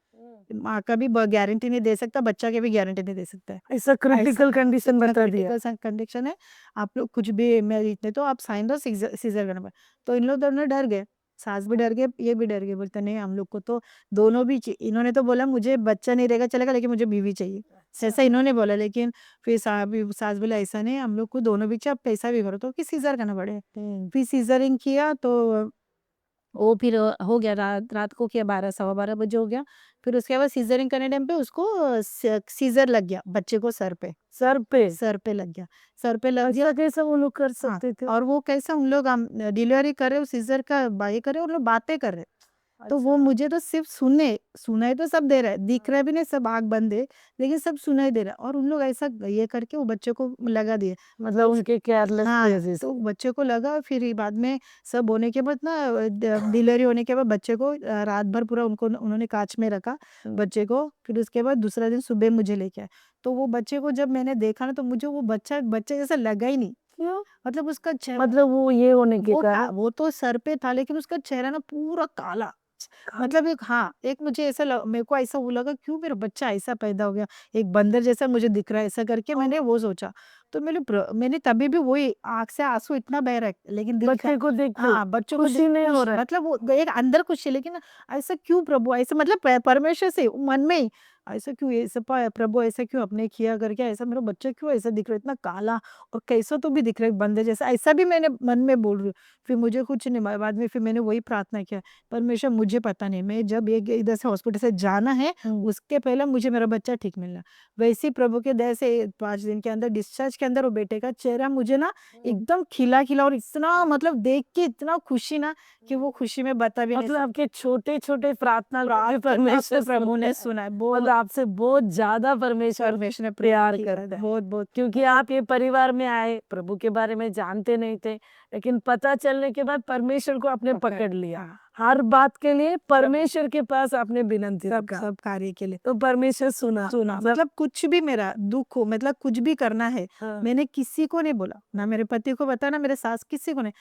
माँ का भी गारंटी नहीं दे सकता, बच्चा की भी गारंटी नहीं दे सकता है। ऐसा क्रिटिकल कंडीशन बता दिया। क्रिटिकल कंडीशन है, आप लोग कुछ भी मैं इतने तो आप साइन दो सीजर करना पड़ा। तो इन लोग दोनों डर गए, सास भी डर गए, ये भी डर गए, बोलते नहीं हम लोग को तो दोनों भी इन्होंने तो बोला मुझे बच्चा नहीं रहेगा चलेगा लेकिन मुझे बीवी चाहिए, ऐसा इन्होंने बोला। लेकिन फिर सास बोला ऐसा नहीं हम लोग को दोनों भी चाहिए, आप पैसा भी भरो तो कि सीजर करना पड़े। फिर सीजरिंग किया तो वो फिर हो गया रात को किया 12 सवा 12 बजे हो गया। फिर उसके बाद सीजरिंग करने टाइम पे उसको सीजर लग गया बच्चे को सर पे सर पे लग गया, सर पे लग गया। ऐसा कैसे वो लोग कर हाँ, सकते थे? और वो कैसा उन लोग डिलीवरी कर रहे हो सीजर का बाई कर रहे हो और लोग बातें कर रहे। तो वो मुझे तो सिर्फ सुनाई तो सब दे रहा है, दिख रहा भी नहीं, सब आँख बंद है, लेकिन सब सुनाई दे रहा है। और उन लोग ऐसा ये करके वो बच्चे को लगा दिए। मतलब उनके केयरलेस हाँ, वजह से तो बच्चे को लगा फिर ये बाद में सब होने के बाद ना डिलीवरी होने के बाद बच्चे को रात भर पूरा उन्होंने कांच में रखा बच्चे को। फिर उसके बाद दूसरा दिन सुबह मुझे लेके आए। तो वो बच्चे को जब मैंने देखा ना तो मुझे वो बच्चे जैसा लगा ही नहीं। क्यों? मतलब उसका चेहरा मतलब वो ये होने के वो कारण वो तो सर पे था लेकिन उसका चेहरा ना पूरा काला। मतलब एक हाँ, एक मुझे ऐसा मेरे को ऐसा वो लगा क्यों मेरा बच्चा ऐसा पैदा हो गया, एक बंदर जैसा मुझे दिख रहा है ऐसा करके मैंने वो सोचा। तो मैंने तभी भी वही आँख से आँसू इतना बह रहा है लेकिन बच्चे को देख के हाँ, बच्चों को खुशी नहीं हो रहा है। मतलब वो एक अंदर खुशी लेकिन ऐसा क्यों प्रभु ऐसा मतलब परमेश्वर से मन में ही ऐसा क्यों ऐसा प्रभु ऐसा क्यों आपने किया करके ऐसा मेरा बच्चा क्यों ऐसा दिख रहा है इतना काला और कैसा तो भी दिख रहा है बंदे जैसा ऐसा भी मैंने मन में बोल रही हूँ। फिर मुझे कुछ नहीं बाद में फिर मैंने वही प्रार्थना किया परमेश्वर मुझे पता नहीं मैं जब एक इधर से हॉस्पिटल से जाना है उसके पहले मुझे मेरा बच्चा ठीक मिलना। वैसे ही प्रभु के दया से 5 दिन के अंदर डिस्चार्ज के अंदर वो बेटे का चेहरा मुझे ना एकदम खिला खिला और इतना मतलब देख के इतना खुशी ना कि वो खुशी में बता भी नहीं मतलब आपके छोटे-छोटे प्रार्थना को भी सकती। परमेश्वर प्रभु ने सुनता है। सुना है मतलब बहुत आपसे बहुत ज्यादा परमेश्वर ने प्यार किया करता है। बहुत बहुत क्योंकि आप ये परिवार में आए, प्रभु के बारे में जानते नहीं थे, लेकिन पता चलने के बाद परमेश्वर को आपने पकड़ लिया। हाँ, हर बात के लिए परमेश्वर के पास आपने विनंती सब रखा, सब कार्य के लिए तो परमेश्वर सुना। मतलब कुछ भी मेरा दुख हो मतलब कुछ भी करना है हाँ। मैंने किसी को नहीं बोला ना मेरे पति को बता ना मेरे सास किसी को नहीं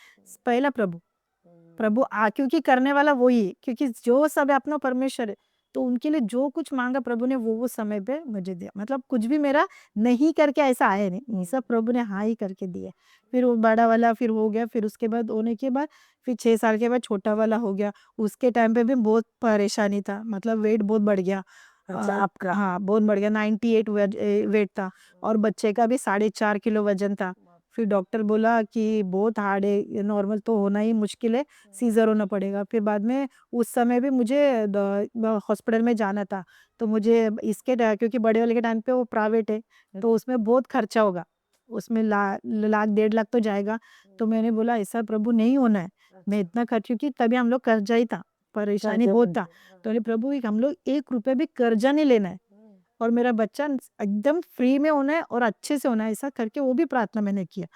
पहला प्रभु क्योंकि करने वाला वही है क्योंकि जो सब है अपना परमेश्वर है। तो उनके लिए जो कुछ मांगा प्रभु ने वो समय पे मुझे दिया मतलब कुछ भी मेरा नहीं करके ऐसा आया नहीं ये सब प्रभु ने हाँ ही करके दिया। फिर वो बड़ा वाला फिर हो गया फिर उसके बाद होने के बाद फिर 6 साल के बाद छोटा वाला हो गया। उसके टाइम पे भी बहुत परेशानी था मतलब वेट बहुत बढ़ गया। अच्छा आपका हाँ बहुत बढ़ गया 98 वेट था और बच्चे का भी 4.5 किलो वजन था। फिर डॉक्टर बोला कि बहुत हार्ड है नॉर्मल तो होना ही मुश्किल है सीजर होना पड़ेगा। फिर बाद में उस समय भी मुझे हॉस्पिटल में जाना था तो मुझे क्योंकि बड़े वाले के टाइम पे वो प्राइवेट है तो उसमें बहुत खर्चा होगा उसमें लाख 1.5 लाख तो जाएगा। तो मैंने बोला ऐसा प्रभु नहीं होना है मैं इतना खर्च क्योंकि तभी हम लोग कर्जा ही था परेशानी बहुत था। तो बोले प्रभु हम लोग 1 रुपया भी कर्जा नहीं लेना है और मेरा बच्चा एकदम फ्री में होना है और अच्छे से होना है ऐसा करके वो भी प्रार्थना मैंने किया।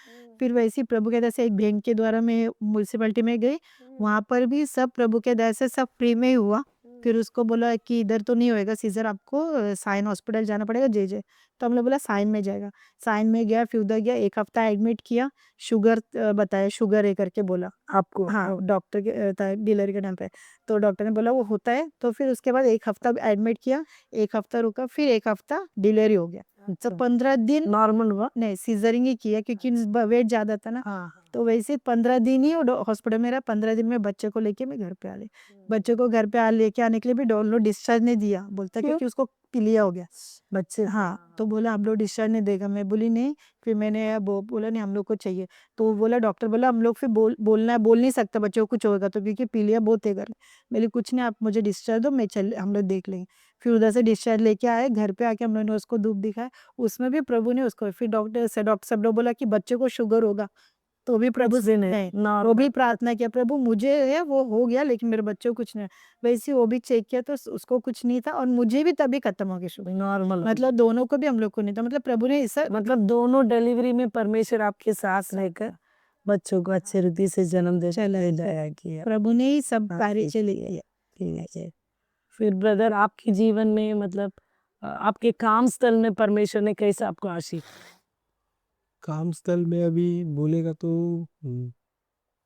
फिर वैसे ही प्रभु के दया से एक बैंक के द्वारा मैं म्युनिसिपैलिटी में गई वहां पर भी सब प्रभु के दया से सब फ्री में ही हुआ। फिर उसको बोला कि इधर तो नहीं होएगा सीजर, आपको साइन हॉस्पिटल जाना पड़ेगा जे। तो हमने बोला साइन में जाएगा। साइन में गया, फिर उधर गया, 1 हफ्ता एडमिट किया। शुगर बताया, शुगर है करके बोला। आपको हाँ, डॉक्टर के डिलीवरी के टाइम पे। तो डॉक्टर ने बोला वो होता है। तो फिर उसके बाद 1 हफ्ता एडमिट किया, 1 हफ्ता रुका, फिर 1 हफ्ता डिलीवरी हो गया। तो अच्छा 15 दिन नॉर्मल हुआ। नहीं, सीजरिंग ही किया क्योंकि वेट ज्यादा था ना। हाँ तो वैसे 15 दिन ही हॉस्पिटल में रहा। 15 दिन में बच्चे को लेके मैं घर पे आ गई। बच्चे को घर पे लेके आने के लिए भी डॉक्टर लोग डिस्चार्ज नहीं दिया, बोलता क्यों? क्योंकि उसको पीलिया हो गया। बच्चे हाँ, तो बोला हम लोग डिस्चार्ज नहीं देगा। मैं बोली नहीं। फिर मैंने वो बोला नहीं, हम लोग को चाहिए। तो वो बोला, डॉक्टर बोला हम लोग फिर बोल नहीं सकता बच्चों को कुछ होगा तो, क्योंकि पीलिया बहुत है घर में। बोली कुछ नहीं, आप मुझे डिस्चार्ज दो, मैं चल हम लोग देख लेंगे। फिर उधर से डिस्चार्ज लेके आए, घर पे आके हम लोगों ने उसको धूप दिखाया। उसमें भी प्रभु ने उसको, फिर डॉक्टर सब लोग बोला कि बच्चे को शुगर होगा। तो भी प्रभु कुछ भी नहीं, नहीं, वो नॉर्मल। भी प्रार्थना किया, प्रभु मुझे है वो हो गया, लेकिन मेरे बच्चों को कुछ नहीं। वैसे वो भी चेक किया तो उसको कुछ नहीं था, और मुझे भी तभी खत्म हो गया शुगर। नॉर्मल मतलब दोनों को भी हम लोग को नहीं था, मतलब प्रभु ने ऐसा मतलब दोनों डिलीवरी में परमेश्वर आपके साथ रहकर बच्चों को अच्छे रीति से जन्म दे दया किया। प्रभु ने ही सब कार्य चले गए। ठीक है। फिर ब्रदर आपके जीवन में मतलब आपके काम स्थल में परमेश्वर ने कैसे आपको आशीष? काम स्थल में अभी बोलेगा तो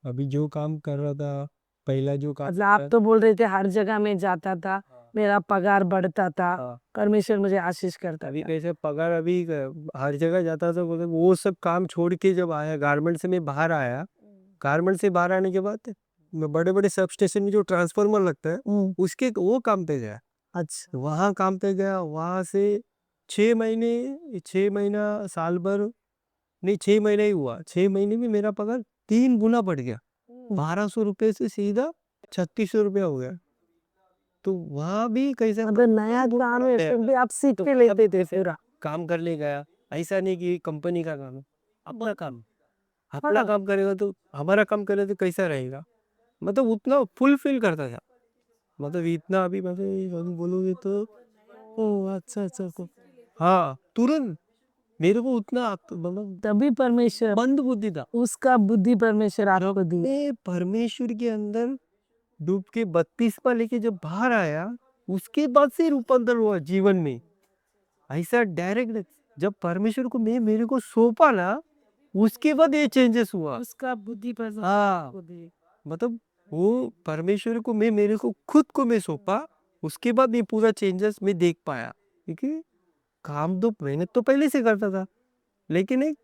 अभी जो काम कर रहा था, पहला जो काम मतलब आप तो बोल रहे थे हर जगह में जाता था, हाँ, मेरा पगार बढ़ता था, हाँ, परमेश्वर मुझे आशीष करता अभी था। कैसे पगार अभी हर जगह जाता था, बोले वो सब काम छोड़ के जब आया गारमेंट से मैं बाहर आया, गारमेंट से बाहर आने के बाद मैं बड़े बड़े सब स्टेशन में जो ट्रांसफार्मर लगता है उसके वो काम पे गया। अच्छा वहाँ काम पे गया, वहाँ से 6 महीना साल भर नहीं, 6 महीने ही हुआ। 6 महीने में मेरा पगार 3 गुना बढ़ गया। 1200 रुपये से सीधा 3600 रुपया हो गया। तो वहाँ भी कैसे मतलब नया काम है, फिर भी आप सीख के लेते थे फिर। काम कर ले गया। ऐसा नहीं कि कंपनी का काम है, अपना काम। अपना काम करेगा तो हमारा काम करे तो कैसा रहेगा, मतलब उतना फुलफिल करता था। मतलब इतना अभी मतलब बोलोगे तो अच्छा हाँ, तुरंत मेरे को उतना मतलब तभी परमेश्वर मंद बुद्धि था। उसका बुद्धि परमेश्वर आपको दी। मैं परमेश्वर के अंदर डूब के 32वां लेके जब बाहर आया, उसके बाद से रूपांतर हुआ जीवन में। ऐसा डायरेक्ट जब परमेश्वर को मैं मेरे को सौंपा ना, उसके बाद ये चेंजेस हुआ। उसका बुद्धि पर हाँ, मतलब वो परमेश्वर को मैं मेरे को खुद को मैं सौंपा, उसके बाद ये पूरा चेंजेस मैं देख पाया। क्योंकि काम तो मेहनत तो पहले से करता था, लेकिन एक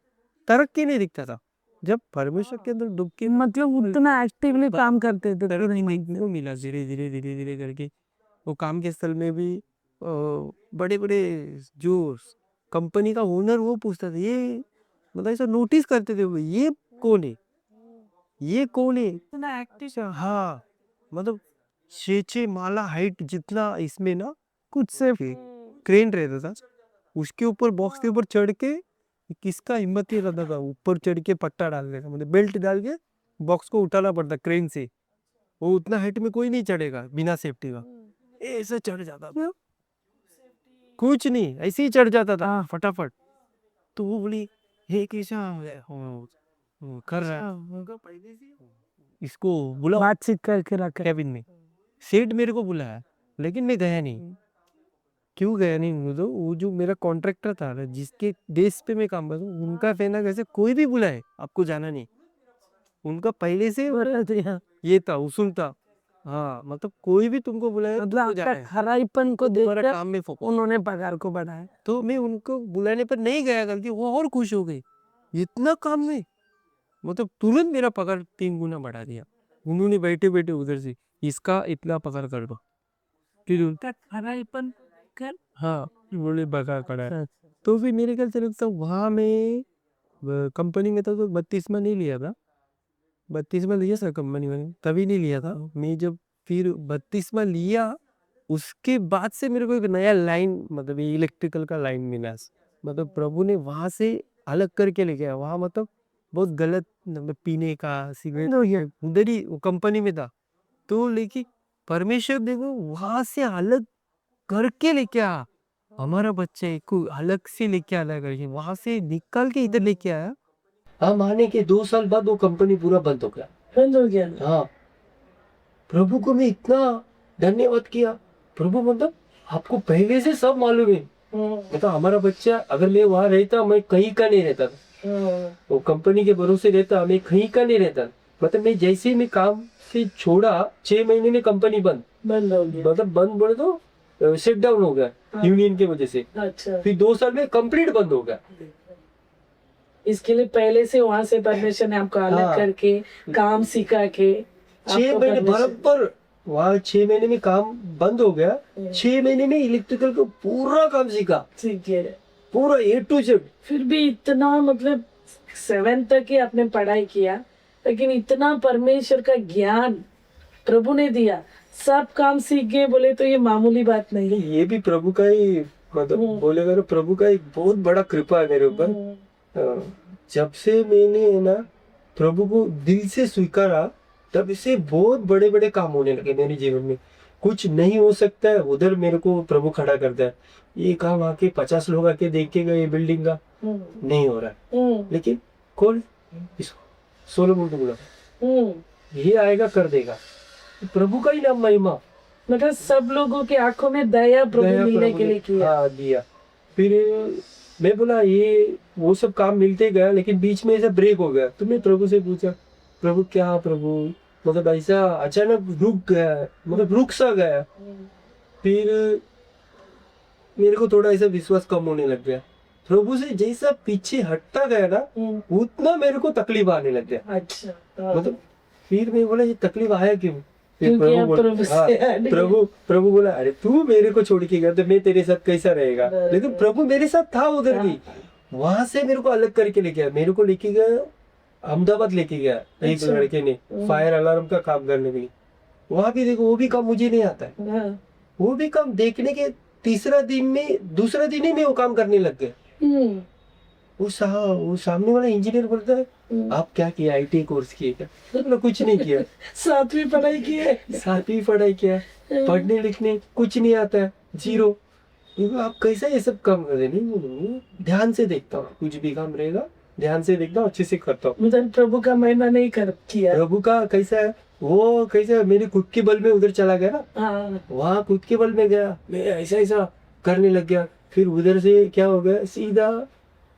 तरक्की नहीं दिखता था। जब परमेश्वर के अंदर डूब के मतलब उतना एक्टिवली काम करते थे। तरक्की मिला, धीरे धीरे करके वो काम के स्थल में भी बड़े बड़े जो कंपनी का ओनर वो पूछता था, ये मतलब ऐसा नोटिस करते थे वो, ये कौन है, ये कौन है इतना एक्टिव। हाँ, मतलब 6 माला हाइट जितना इसमें ना कुछ से क्रेन रहता था, उसके ऊपर बॉक्स के ऊपर चढ़ के किसका हिम्मत ही रहता था ऊपर चढ़ के पट्टा डालने का, मतलब बेल्ट डाल के बॉक्स को उठाना पड़ता क्रेन से। वो उतना हाइट में कोई नहीं चढ़ेगा बिना सेफ्टी का, ऐसे चढ़ जाता था। कुछ नहीं, ऐसे ही चढ़ जाता था फटाफट। तो वो बोली ये कैसा कर रहा है, पहले से इसको बुला बातचीत करके रखा। कैबिन में। सेठ मेरे को बुलाया, लेकिन मैं गया नहीं। क्यों गया नहीं, तो वो जो मेरा कॉन्ट्रैक्टर था ना, जिसके बेस पे मैं काम करता हूँ, उनका कहना कैसे कोई भी बुलाए आपको जाना नहीं। उनका पहले से ये था, उसूल था। हाँ, मतलब कोई भी तुमको बुलाए मतलब तुमको आपका जाना है, खराईपन को तुम्हारा देखकर काम में फोकस। उन्होंने पगार को बढ़ाया। तो मैं उनको बुलाने पर नहीं गया, गलती वो और खुश हो गई इतना काम में, मतलब तुरंत मेरा पगार 3 गुना बढ़ा दिया। उन्होंने बैठे बैठे उधर से इसका इतना पगार कर दो, फिर उनका खराईपन कर, हाँ बोले पगार बढ़ाया। तो फिर मेरे ख्याल से लगता वहाँ में कंपनी में था तो 32वां नहीं लिया था। 32वां लिया था कंपनी में, तभी नहीं लिया था मैं। जब फिर 32वां लिया, उसके बाद से मेरे को एक नया लाइन, मतलब ये इलेक्ट्रिकल का लाइन मिला। मतलब प्रभु ने वहां से अलग करके लेके आया। वहां मतलब बहुत गलत, मतलब पीने का सिगरेट उधर ही वो कंपनी में था। तो लेकिन परमेश्वर देखो वहां से अलग करके लेके आ, हमारा बच्चे को अलग से लेके आया करके वहां से निकाल के इधर लेके आया। हम आने के 2 साल बाद वो कंपनी पूरा बंद हो गया। बंद हो गया। हाँ, प्रभु को मैं इतना धन्यवाद किया। प्रभु मतलब आपको पहले से सब मालूम है। मतलब हमारा बच्चा, अगर मैं वहां रहता, मैं कहीं का नहीं रहता था, वो कंपनी के भरोसे रहता, मैं कहीं का नहीं रहता। मतलब मैं जैसे ही मैं काम से छोड़ा, 6 महीने में कंपनी बंद हो गया। मतलब बंद बोले तो शट डाउन हो गया यूनियन की वजह से। अच्छा, फिर 2 साल में कंप्लीट बंद हो गया। इसके लिए पहले से वहां से परमेश्वर ने आपको अलग हाँ। करके काम सिखा के 6 आपको महीने परमेश्वर- बराबर वहाँ 6 महीने में काम बंद हो गया। 6 महीने में इलेक्ट्रिकल का पूरा काम सीखा, ठीक है। पूरा A to Z। फिर भी इतना मतलब 7 तक ही आपने पढ़ाई किया, लेकिन इतना परमेश्वर का ज्ञान प्रभु ने दिया, सब काम सीख गए बोले तो ये मामूली बात नहीं है। ये भी प्रभु का ही मतलब बोलेगा तो प्रभु का एक बहुत बड़ा कृपा है मेरे ऊपर। जब से मैंने है ना प्रभु को दिल से स्वीकारा, तब से बहुत बड़े बड़े काम होने लगे मेरे जीवन में। कुछ नहीं हो सकता है, उधर मेरे को प्रभु खड़ा करता है। ये काम आके 50 लोग आके देख के गए बिल्डिंग का, नहीं हो रहा है, लेकिन कौन इसको सोलोमन को बोला ये आएगा कर देगा। प्रभु का ही नाम महिमा। मतलब सब लोगों के आंखों में दया प्रभु दया मिलने प्रभु के ने- लिए किया। हाँ दिया। फिर मैं बोला ये वो सब काम मिलते गया, लेकिन बीच में ऐसा ब्रेक हो गया। तो मैं प्रभु से पूछा, प्रभु क्या प्रभु, मतलब ऐसा अचानक रुक गया, मतलब रुक सा गया। फिर मेरे को थोड़ा ऐसा विश्वास कम होने लग गया। प्रभु से जैसा पीछे हटता गया ना, उतना मेरे को तकलीफ आने लग गया। अच्छा, हाँ। मतलब फिर मैं बोला ये तकलीफ आया क्यों? फिर क्योंकि आप बोला- प्रभु से हाँ, हट गए। प्रभु बोला अरे तू मेरे को छोड़ के गया तो मैं तेरे साथ कैसा रहेगा। लेकिन प्रभु मेरे साथ था उधर भी। वहां से मेरे को अलग करके लेके गया, मेरे को लेके गया अहमदाबाद लेके गया एक अच्छा। लड़के ने, फायर अलार्म का काम करने के लिए। वहां भी देखो वो भी काम मुझे नहीं आता है। हाँ। वो भी काम देखने के दूसरा दिन ही मैं वो काम करने लग गया। वो सामने वाला इंजीनियर बोलता है आप क्या किया, IT कोर्स किए क्या? मैं बोला कुछ नहीं किया। 7वीं पढ़ाई की है। 7वीं पढ़ाई किया, पढ़ने लिखने कुछ नहीं आता है, 0। आप कैसा ये सब काम कर रहे? नहीं, ध्यान से देखता हूँ, कुछ भी काम रहेगा ध्यान से देखता हूँ, अच्छे से करता हूँ। मतलब प्रभु का महिमा नहीं किया। प्रभु का कैसा है, वो कैसा है, मेरे खुद के बल में उधर चला गया ना, हाँ। वहाँ खुद के बल में गया, मैं ऐसा करने लग गया। फिर उधर से क्या हो गया, सीधा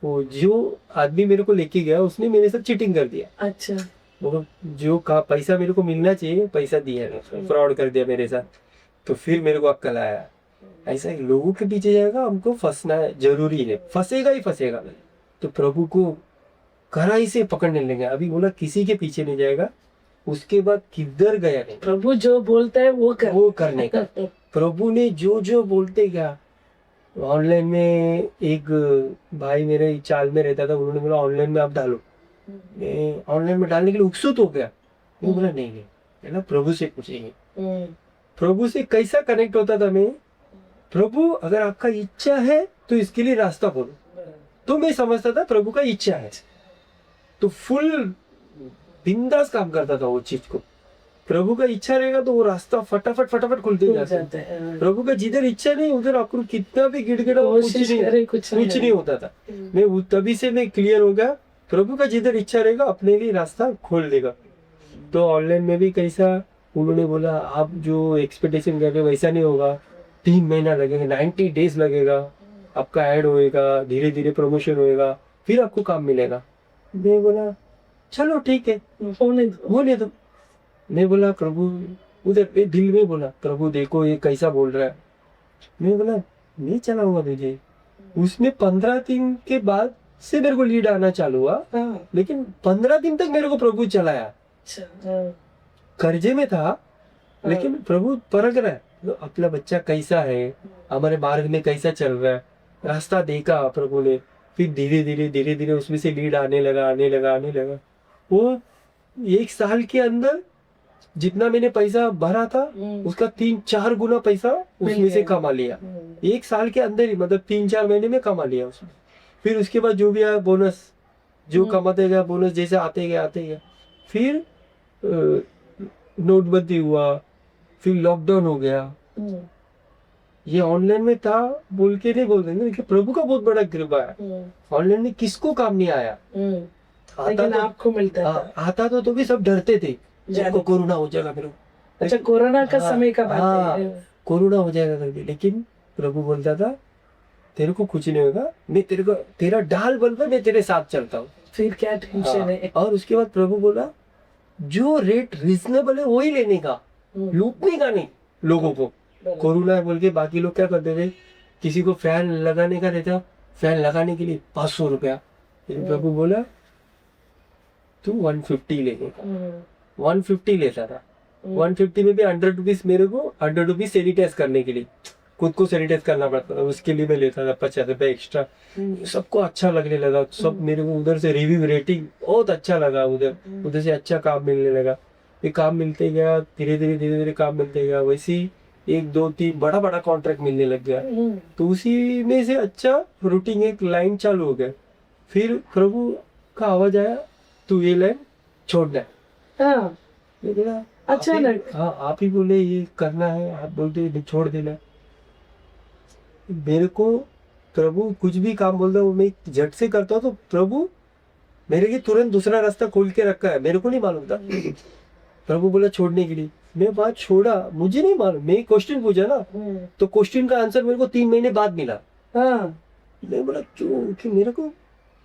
वो जो आदमी मेरे को लेके गया उसने मेरे साथ चीटिंग कर दिया। अच्छा, वो जो का पैसा मेरे को मिलना चाहिए पैसा दिया नहीं, फ्रॉड कर दिया मेरे साथ। तो फिर मेरे को अक्ल आया, ऐसा ही लोगों के पीछे जाएगा हमको फंसना जरूरी है, फंसेगा ही फंसेगा। तो प्रभु को कड़ाई से पकड़ने लगे। अभी बोला किसी के पीछे नहीं जाएगा, उसके बाद किधर गया नहीं, प्रभु जो बोलता है वो करने का। प्रभु ने जो बोलते गया। ऑनलाइन में एक भाई मेरे चाल में रहता था, उन्होंने बोला ऑनलाइन में आप डालो। मैं ऑनलाइन में डालने के लिए उत्सुक हो गया। मैं बोला नहीं है, प्रभु से पूछेंगे। प्रभु से कैसा कनेक्ट होता था मैं, प्रभु अगर आपका इच्छा है तो इसके लिए रास्ता खोलो। तो मैं समझता था प्रभु का इच्छा है, तो फुल बिंदास काम करता था वो चीज को। प्रभु का इच्छा रहेगा तो वो रास्ता फटाफट खुलते जाता है। प्रभु का जिधर इच्छा नहीं उधर आपको कितना भी गिड़गिड़ा कुछ नहीं होता था। मैं तभी से मैं क्लियर हो गया, प्रभु का जिधर इच्छा रहेगा अपने लिए रास्ता खोल देगा। तो ऑनलाइन में भी कैसा उन्होंने बोला आप जो एक्सपेक्टेशन कर रहे हो वैसा नहीं होगा, 3 महीना लगेगा, 90 डेज लगेगा, आपका ऐड होएगा, धीरे धीरे प्रमोशन होएगा, फिर आपको काम मिलेगा। मैं बोला चलो ठीक है, होने दो। मैं बोला प्रभु, उधर दिल में बोला प्रभु देखो ये कैसा बोल रहा है। मैं बोला नहीं चलाऊंगा तुझे। उसमें 15 दिन के बाद से मेरे को लीड आना चालू हुआ, लेकिन 15 दिन तक मेरे को प्रभु चलाया। कर्जे में था, लेकिन प्रभु परख रहा है तो अपना बच्चा कैसा है, हमारे मार्ग में कैसा चल रहा है, रास्ता देखा प्रभु ने। फिर धीरे धीरे उसमें से लीड आने लगा। वो 1 साल के अंदर जितना मैंने पैसा भरा था उसका 3-4 गुना पैसा उसमें से कमा लिया। 1 साल के अंदर ही, मतलब 3-4 महीने में कमा लिया उसमें। फिर उसके बाद जो भी आया बोनस, जो कमाते गया बोनस जैसे आते गया। फिर नोटबंदी हुआ, फिर लॉकडाउन हो गया। ये ऑनलाइन में था बोल के नहीं बोल देंगे, लेकिन प्रभु का बहुत बड़ा कृपा है। ऑनलाइन में किसको काम नहीं आया, लेकिन आपको मिलता था। आता तो भी सब डरते थे, मेरे को कोरोना हो जाएगा, मेरे को अच्छा, कोरोना का हाँ, समय का बात हाँ, है। कोरोना हो जाएगा करके, लेकिन प्रभु बोलता था तेरे को कुछ नहीं होगा, मैं तेरे को तेरा ढाल बन कर मैं तेरे साथ चलता हूँ। फिर क्या टेंशन हाँ, है। और उसके बाद प्रभु बोला जो रेट रिजनेबल है वही लेने का, लूटने का नहीं लोगों को। कोरोना बोल के बाकी लोग क्या करते थे, किसी को फैन लगाने का रहता, फैन लगाने के लिए 500 रुपया, लेकिन प्रभु बोला तू 150 लेने का। 150 लेता था, 150 में भी 100 रुपीज मेरे को 100 रुपीज सैनिटाइज करने के लिए, खुद को सैनिटाइज करना पड़ता था, उसके लिए मैं लेता था 50 रुपये एक्स्ट्रा। सबको अच्छा लगने लगा, सब मेरे को उधर से रिव्यू रेटिंग बहुत अच्छा लगा, उधर से अच्छा काम मिलने लगा। ये काम मिलते गया, धीरे धीरे काम मिलते गया, वैसे ही 1 2 3 बड़ा बड़ा कॉन्ट्रैक्ट मिलने लग गया। तो उसी में से अच्छा रूटिंग एक लाइन चालू हो गया। फिर प्रभु का आवाज आया तू ये लाइन छोड़ना है। हाँ, मैं बोला अचानक? हाँ, आप ही बोले ये करना है, आप बोलते छोड़ देना है। मेरे को प्रभु कुछ भी काम बोलता है वो मैं झट से करता हूँ, तो प्रभु मेरे लिए तुरंत दूसरा रास्ता खोल के रखा है, मेरे को नहीं मालूम था। प्रभु बोला छोड़ने के लिए, मैं बात छोड़ा, मुझे नहीं मालूम, मैं क्वेश्चन पूछा ना, तो क्वेश्चन का आंसर मेरे को 3 महीने बाद मिला। हाँ, मैं बोला क्यों मेरे को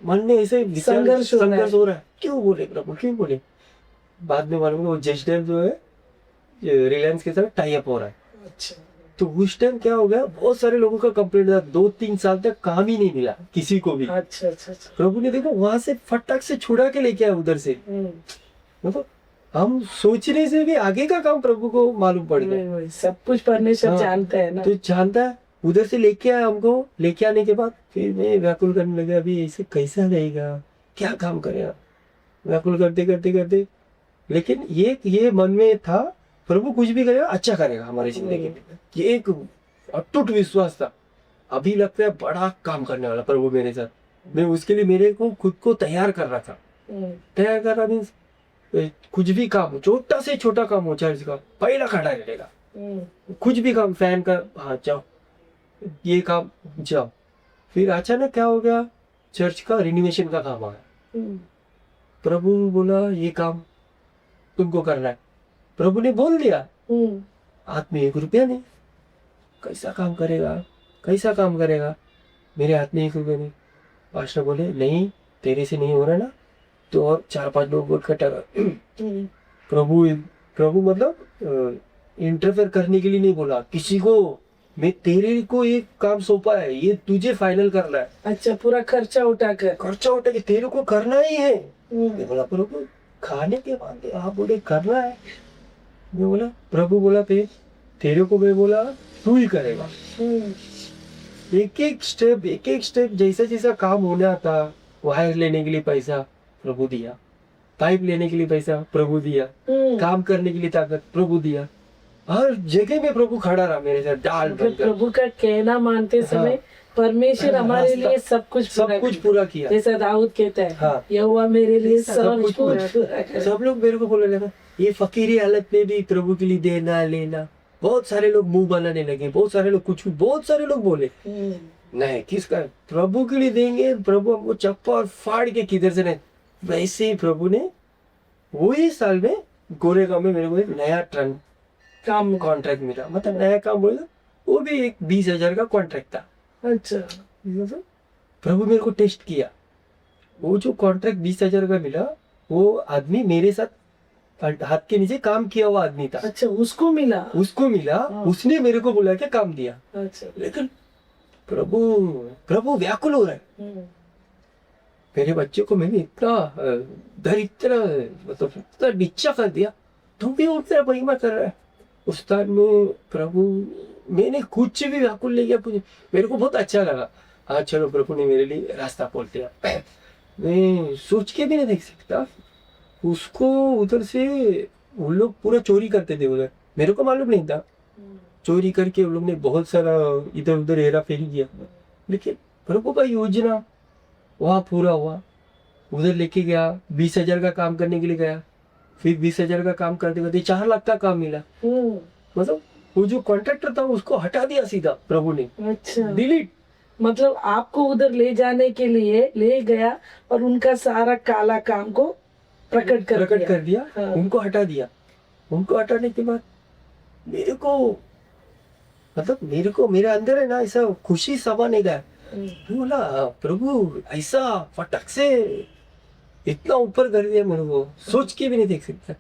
मन में ऐसे संघर्ष हो रहा है, क्यों बोले प्रभु क्यों बोले। बाद में मालूम वो जजडेव जो है रिलायंस के साथ टाई अप हो रहा है। अच्छा, तो उस टाइम क्या हो गया, बहुत सारे लोगों का कंप्लेंट था, 2 3 साल तक काम ही नहीं मिला किसी को भी। अच्छा, अच्छा, अच्छा। प्रभु ने देखो वहां से फटाक से छुड़ा के लेके आया उधर से। मतलब हम सोचने से भी आगे का काम प्रभु को मालूम पड़ गया। वही, सब कुछ परमेश्वर हाँ, जानता है ना। तो जानता है, उधर से लेके आया हमको, लेके आने के बाद फिर मैं व्याकुल करने लगा, अभी ऐसे कैसा रहेगा, क्या काम करेगा, व्याकुल करते करते करते। लेकिन ये मन में था प्रभु कुछ भी करेगा अच्छा करेगा हमारी जिंदगी में, ये एक अटूट विश्वास था। अभी लगता है बड़ा काम करने वाला प्रभु मेरे साथ, मैं उसके लिए मेरे को खुद को तैयार कर रहा था। तैयार कर रहा मीन्स कुछ भी काम, छोटा से छोटा काम हो चर्च का, पहला खड़ा रहेगा। कुछ भी काम, फैन का, हाँ जाओ, ये काम जाओ। फिर अचानक क्या हो गया, चर्च का रिनोवेशन का काम आया। प्रभु बोला ये काम तुमको करना है। प्रभु ने बोल दिया, हाथ में 1 रुपया नहीं, कैसा काम करेगा, कैसा काम करेगा, मेरे हाथ में 1 रुपया नहीं। पास्टर बोले नहीं तेरे से नहीं हो रहा ना, तो और 4 5 लोग को इकट्ठा कर। प्रभु मतलब इंटरफेयर करने के लिए नहीं बोला किसी को, मैं तेरे को एक काम सौंपा है, ये तुझे फाइनल करना है। अच्छा, पूरा खर्चा उठा के तेरे को करना ही है। मैं बोला प्रभु खाने के बाद आप बोले करना है। मैं बोला प्रभु बोला तेरे को, मैं बोला तू ही करेगा। एक एक स्टेप जैसा जैसा काम होना था, वायर लेने के लिए पैसा प्रभु दिया, पाइप लेने के लिए पैसा प्रभु दिया, काम करने के लिए ताकत प्रभु दिया, हर जगह में प्रभु खड़ा रहा मेरे साथ डाल मतलब प्रभु का कहना मानते समय परमेश्वर हमारे लिए सब कुछ पूरा किया। जैसा दाऊद कहता है, हाँ, यहोवा मेरे लिए सब कुछ पूरा। सब लोग मेरे को बोलने लगा ये फकीरी हालत में भी प्रभु के लिए देना लेना। बहुत सारे लोग मुंह बनाने लगे, बहुत सारे लोग बोले नहीं किसका, प्रभु के लिए देंगे, प्रभु हमको चप्पा और फाड़ के किधर से नहीं। वैसे ही प्रभु ने वही साल में गोरेगांव में मेरे को एक नया काम कॉन्ट्रैक्ट मिला, मतलब नया काम बोला, वो भी एक 20,000 का कॉन्ट्रैक्ट था। अच्छा, प्रभु मेरे को टेस्ट किया, वो जो कॉन्ट्रैक्ट 20,000 का मिला, वो आदमी मेरे साथ हाथ के नीचे काम किया हुआ आदमी था। अच्छा, उसको मिला। उसने मेरे को बुला के काम दिया। अच्छा, लेकिन प्रभु व्याकुल हो रहा है। मेरे बच्चे को मैंने इतना दरिद्र मतलब इतना नीचा कर दिया, तुम भी उतना महिमा कर रहा है। उस टाइम में प्रभु मैंने कुछ भी व्याकुल नहीं किया, मेरे को बहुत अच्छा लगा। हाँ चलो प्रभु ने मेरे लिए रास्ता खोल दिया, मैं सोच के भी नहीं देख सकता। उसको उधर से उन लोग पूरा चोरी करते थे उधर, मेरे को मालूम नहीं था। चोरी करके उन लोग ने बहुत सारा इधर उधर हेरा फेरी किया, लेकिन प्रभु का योजना वहाँ पूरा हुआ। उधर लेके गया, 20,000 का काम करने के लिए गया, फिर 20,000 का काम करते करते 4 लाख का काम मिला। मतलब वो जो कॉन्ट्रैक्टर था उसको हटा दिया सीधा प्रभु ने। अच्छा, डिलीट। मतलब आपको उधर ले जाने के लिए ले गया और उनका सारा काला काम को प्रकट कर दिया। हाँ। उनको हटा दिया। उनको हटाने के बाद मेरे को मतलब मेरे को मेरे अंदर है ना ऐसा खुशी समाने का मैं बोला प्रभु ऐसा फटक से इतना ऊपर कर दिया मेरे को सोच के भी नहीं देख सकता।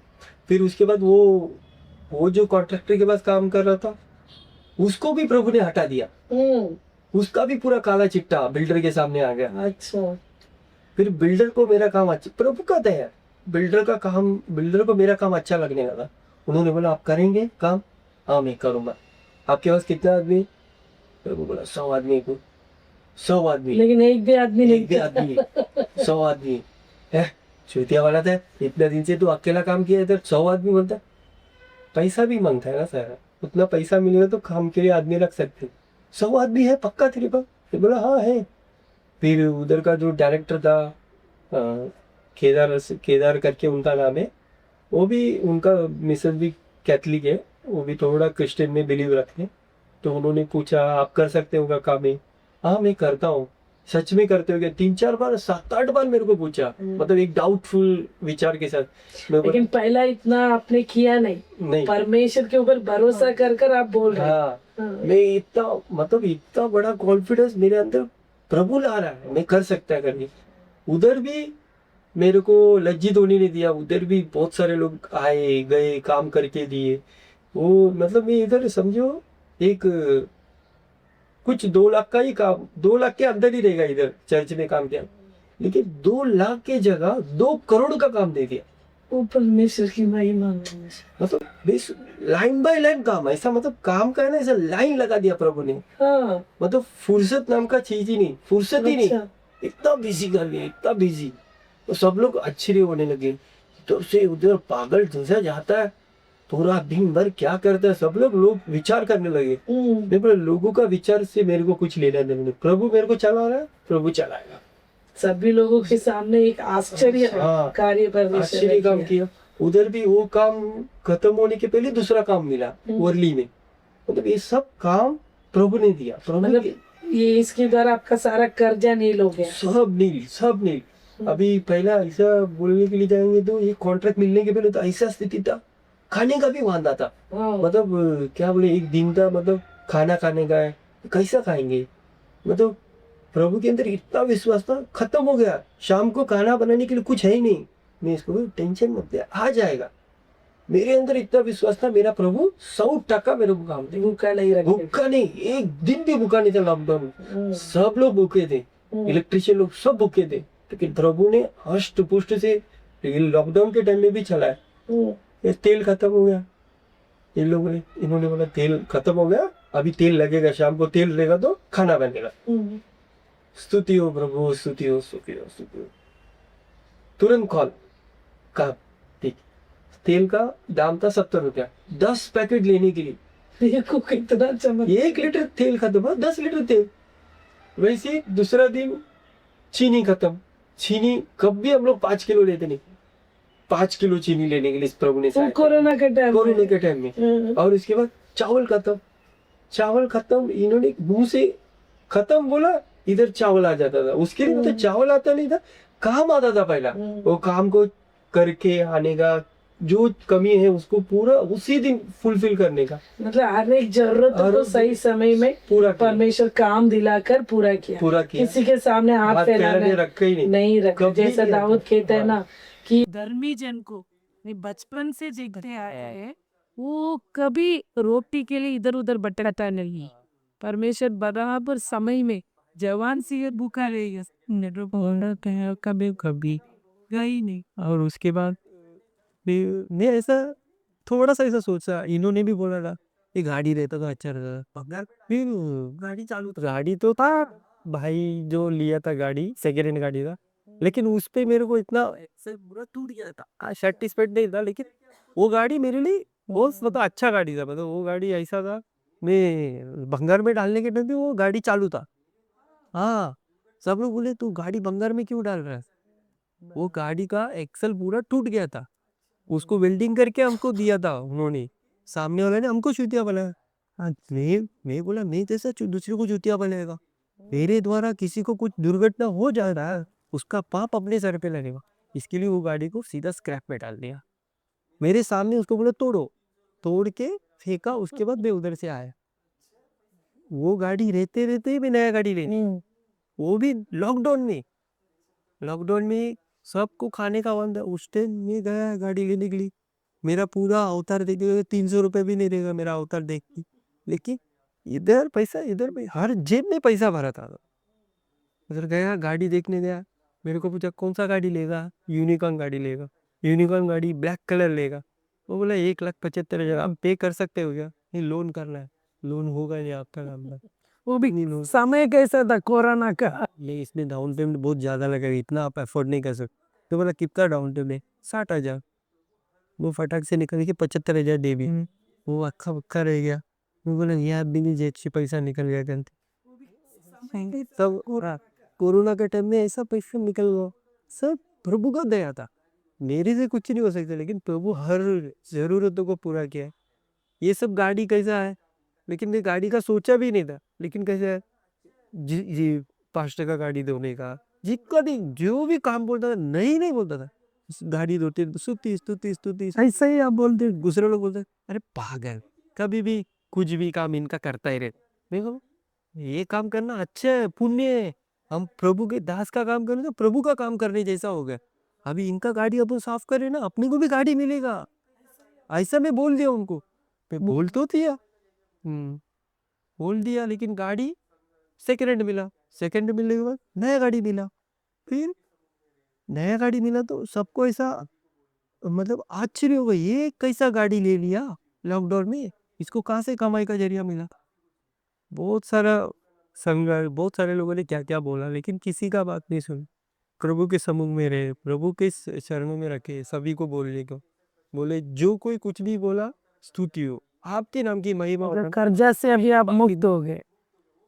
फिर उसके बाद वो जो कॉन्ट्रैक्टर के पास काम कर रहा था उसको भी प्रभु ने हटा दिया। उसका भी पूरा काला चिट्टा बिल्डर के सामने आ गया। अच्छा। फिर बिल्डर को मेरा काम अच्छा, प्रभु का दया, बिल्डर को मेरा काम अच्छा लगने लगा। उन्होंने बोला आप करेंगे काम? हाँ मैं करूंगा। आपके पास कितना आदमी? प्रभु बोला 100 आदमी को। 100 आदमी, लेकिन एक भी आदमी नहीं एक भी आदमी 100 आदमी है। चूतिया वाला था, इतने दिन से तू अकेला काम किया इधर 100 आदमी बोलता। पैसा भी मांगता है ना सर, उतना पैसा मिलेगा तो काम के लिए आदमी रख सकते। 100 आदमी है पक्का तेरे पास? मैं बोला हाँ है। फिर उधर का जो डायरेक्टर था केदार करके उनका नाम है, वो भी उनका मिसेस भी कैथलिक है, वो भी थोड़ा क्रिश्चियन में बिलीव रखते हैं। तो उन्होंने पूछा आप कर सकते हो क्या काम है? हाँ मैं करता हूँ। सच में करते हो क्या? 3-4 बार 7-8 बार मेरे को पूछा, मतलब एक डाउटफुल विचार के साथ। मैं लेकिन पहला इतना आपने किया नहीं, परमेश्वर के ऊपर भरोसा कर कर आप बोल रहे हैं। हाँ मैं इतना बड़ा कॉन्फिडेंस मेरे अंदर प्रभु ला रहा है, मैं कर सकता है करके। उधर भी मेरे को लज्जित होने नहीं दिया, उधर भी बहुत सारे लोग आए गए काम करके दिए। वो मतलब मैं इधर समझो एक कुछ 2 लाख का ही काम, 2 लाख के अंदर ही रहेगा इधर चर्च में काम किया, लेकिन 2 लाख के जगह 2 करोड़ का काम दे दिया। वो परमेश्वर की महिमा। मतलब लाइन बाय लाइन काम, ऐसा मतलब काम का है ना, ऐसा लाइन लगा दिया प्रभु ने। हाँ। मतलब फुर्सत नाम का चीज ही नहीं, फुर्सत ही नहीं, इतना बिजी कर लिया, इतना बिजी। तो सब लोग आश्चर्य होने लगे, तो से उधर पागल जैसा जाता है पूरा दिन भर क्या करता है। सब लोग विचार करने लगे। मैं बोला लोगों का विचार से मेरे को कुछ लेना नहीं, प्रभु मेरे को चला रहा है, प्रभु चलाएगा। सभी लोगों के सामने एक आश्चर्य कार्य परमेश्वर आश्चर्य काम किया। उधर भी वो काम खत्म होने के पहले दूसरा काम मिला वर्ली में। मतलब ये सब काम प्रभु ने दिया। मतलब ये इसके द्वारा आपका सारा कर्जा नील हो गया। सब नील। अभी पहला ऐसा बोलने के लिए जाएंगे तो ये कॉन्ट्रैक्ट मिलने के पहले तो ऐसा स्थिति था, खाने का भी वांदा था। मतलब क्या बोले, एक दिन का मतलब खाना खाने का है, कैसा खाएंगे। मतलब प्रभु के अंदर इतना विश्वास था, खत्म हो गया। शाम को खाना बनाने के लिए कुछ है ही नहीं। मैं इसको टेंशन मत ले, आ जाएगा। मेरे अंदर इतना विश्वास था, मेरा प्रभु 100% मेरे को काम दे। भूखा नहीं रखे, भूखा नहीं, एक दिन भी भूखा नहीं था लॉकडाउन। सब लोग भूखे थे, इलेक्ट्रिशियन लोग सब भूखे थे, लेकिन प्रभु ने हष्ट पुष्ट से लॉकडाउन के टाइम में भी चलाया। ये तेल खत्म हो गया, इन्होंने बोला तेल खत्म हो गया, अभी तेल लगेगा, शाम को तेल रहेगा तो खाना बनेगा। स्तुति हो प्रभु, स्तुति हो, स्तुति हो, स्तुति हो। तुरंत कॉल का ठीक, तेल का दाम था 70 रुपया 10 पैकेट लेने के लिए। देखो कितना चमक। 1 लीटर तेल खत्म हुआ, 10 लीटर तेल। वैसे दूसरा दिन चीनी खत्म। चीनी कभी हम लोग 5 किलो लेते नहीं, 5 किलो चीनी लेने के लिए प्रभु ने कोरोना के टाइम में। और इसके बाद चावल खत्म। इन्होंने मुंह से खत्म बोला, इधर चावल आ जाता था। उसके लिए तो चावल आता नहीं था, काम आता था पहला। वो काम को करके आने का, जो कमी है उसको पूरा उसी दिन फुलफिल करने का। मतलब हर एक जरूरत तो सही समय में पूरा परमेश्वर काम दिलाकर पूरा किया। किसी के सामने हाथ फैलाने रखा ही नहीं रखा। जैसा दाऊद कहता है ना कि धर्मी जन को बचपन से देखते आया है, वो कभी रोटी के लिए इधर उधर भटकता नहीं। परमेश्वर बराबर समय में जवान सी भूखा रहेगा, कभी गई नहीं। और उसके बाद मैं ऐसा थोड़ा सा ऐसा सोचा, इन्होंने भी बोला था ये गाड़ी रहता तो अच्छा रहता। फिर गाड़ी चालू, गाड़ी तो था भाई जो लिया था गाड़ी, सेकेंड हैंड गाड़ी था, लेकिन उस पे मेरे को इतना पूरा टूट गया था, सेटिस्फाइड नहीं था। लेकिन वो गाड़ी मेरे लिए बहुत मतलब अच्छा गाड़ी था। मतलब वो गाड़ी ऐसा था, मैं भंगार में डालने के टाइम पे वो गाड़ी चालू था। हाँ, सब लोग बोले तू गाड़ी भंगार में क्यों डाल रहा है। वो गाड़ी का एक्सल पूरा टूट गया था, उसको वेल्डिंग करके हमको दिया था उन्होंने। सामने वाले ने हमको चूतिया बनाया। मैं बोला मैं जैसा दूसरे को चूतिया बनाएगा, मेरे द्वारा किसी को कुछ दुर्घटना हो जा रहा है, उसका पाप अपने सर पे लगेगा। इसके लिए वो गाड़ी को सीधा स्क्रैप में डाल दिया। मेरे सामने उसको बोला तोड़ो, तोड़ के फेंका, उसके बाद मैं उधर से आया। वो गाड़ी रहते रहते ही मैं नया गाड़ी लेनी, वो भी लॉकडाउन में सबको खाने का बंद है। उस टाइम में गया गाड़ी लेने के लिए, मेरा पूरा अवतार देख के 300 रुपये भी नहीं देगा मेरा अवतार देख के, लेकिन इधर पैसा, इधर में हर जेब में पैसा भरा था। उधर गया, गाड़ी देखने गया, मेरे को पूछा कौन सा गाड़ी लेगा, यूनिकॉर्न गाड़ी लेगा, यूनिकॉर्न गाड़ी ब्लैक कलर लेगा। वो बोला 1,75,000 आप पे कर सकते हो क्या? नहीं, लोन करना है। लोन होगा नहीं आपका काम का, वो भी नहीं लोन। समय कैसा था कोरोना का? ये इसमें डाउन पेमेंट बहुत ज़्यादा लगेगा, इतना आप अफोर्ड नहीं कर सकते। तो बोला कितना डाउन पेमेंट? 60,000। वो फटाक से निकल के 75,000 दे भी, वो अक्का बक्का रह गया। मैं बोला यार भी नहीं, जेब से पैसा निकल गया करते तब। कोरोना के टाइम में ऐसा पैसा निकल गया, सब प्रभु का दया था। मेरे से कुछ नहीं हो सकता, लेकिन प्रभु हर जरूरतों को पूरा किया है। ये सब गाड़ी कैसा है, लेकिन मैं गाड़ी का सोचा भी नहीं था, लेकिन कैसा है जी जी 5 टका गाड़ी धोने का, जितना भी जो भी काम बोलता था, नहीं बोलता था। गाड़ी धोते स्तुति ऐसा ही आप बोलते, दूसरे लोग बोलते अरे पागल, कभी भी कुछ भी काम इनका करता ही रहे। देखो ये काम करना अच्छा है, पुण्य है। हम प्रभु के दास का काम करें तो प्रभु का काम करने जैसा हो गया। अभी इनका गाड़ी अपन साफ करें ना, अपने को भी गाड़ी मिलेगा, ऐसा मैं बोल दिया उनको। मैं बोल तो दिया, बोल दिया, लेकिन गाड़ी सेकेंड हैंड मिला। सेकेंड मिलने के बाद नया गाड़ी मिला। फिर नया गाड़ी मिला तो सबको ऐसा मतलब आश्चर्य हो गया, ये कैसा गाड़ी ले लिया लॉकडाउन में, इसको कहाँ से कमाई का जरिया मिला। बहुत सारा संघर्ष, बहुत सारे लोगों ने क्या क्या बोला, लेकिन किसी का बात नहीं सुनी। प्रभु के समूह में रहे, प्रभु के चरणों में रखे, सभी को बोलने को बोले, जो कोई कुछ भी बोला स्तुति हो, आपके नाम की महिमा हो। कर्जा से अभी आप मुक्त हो गए।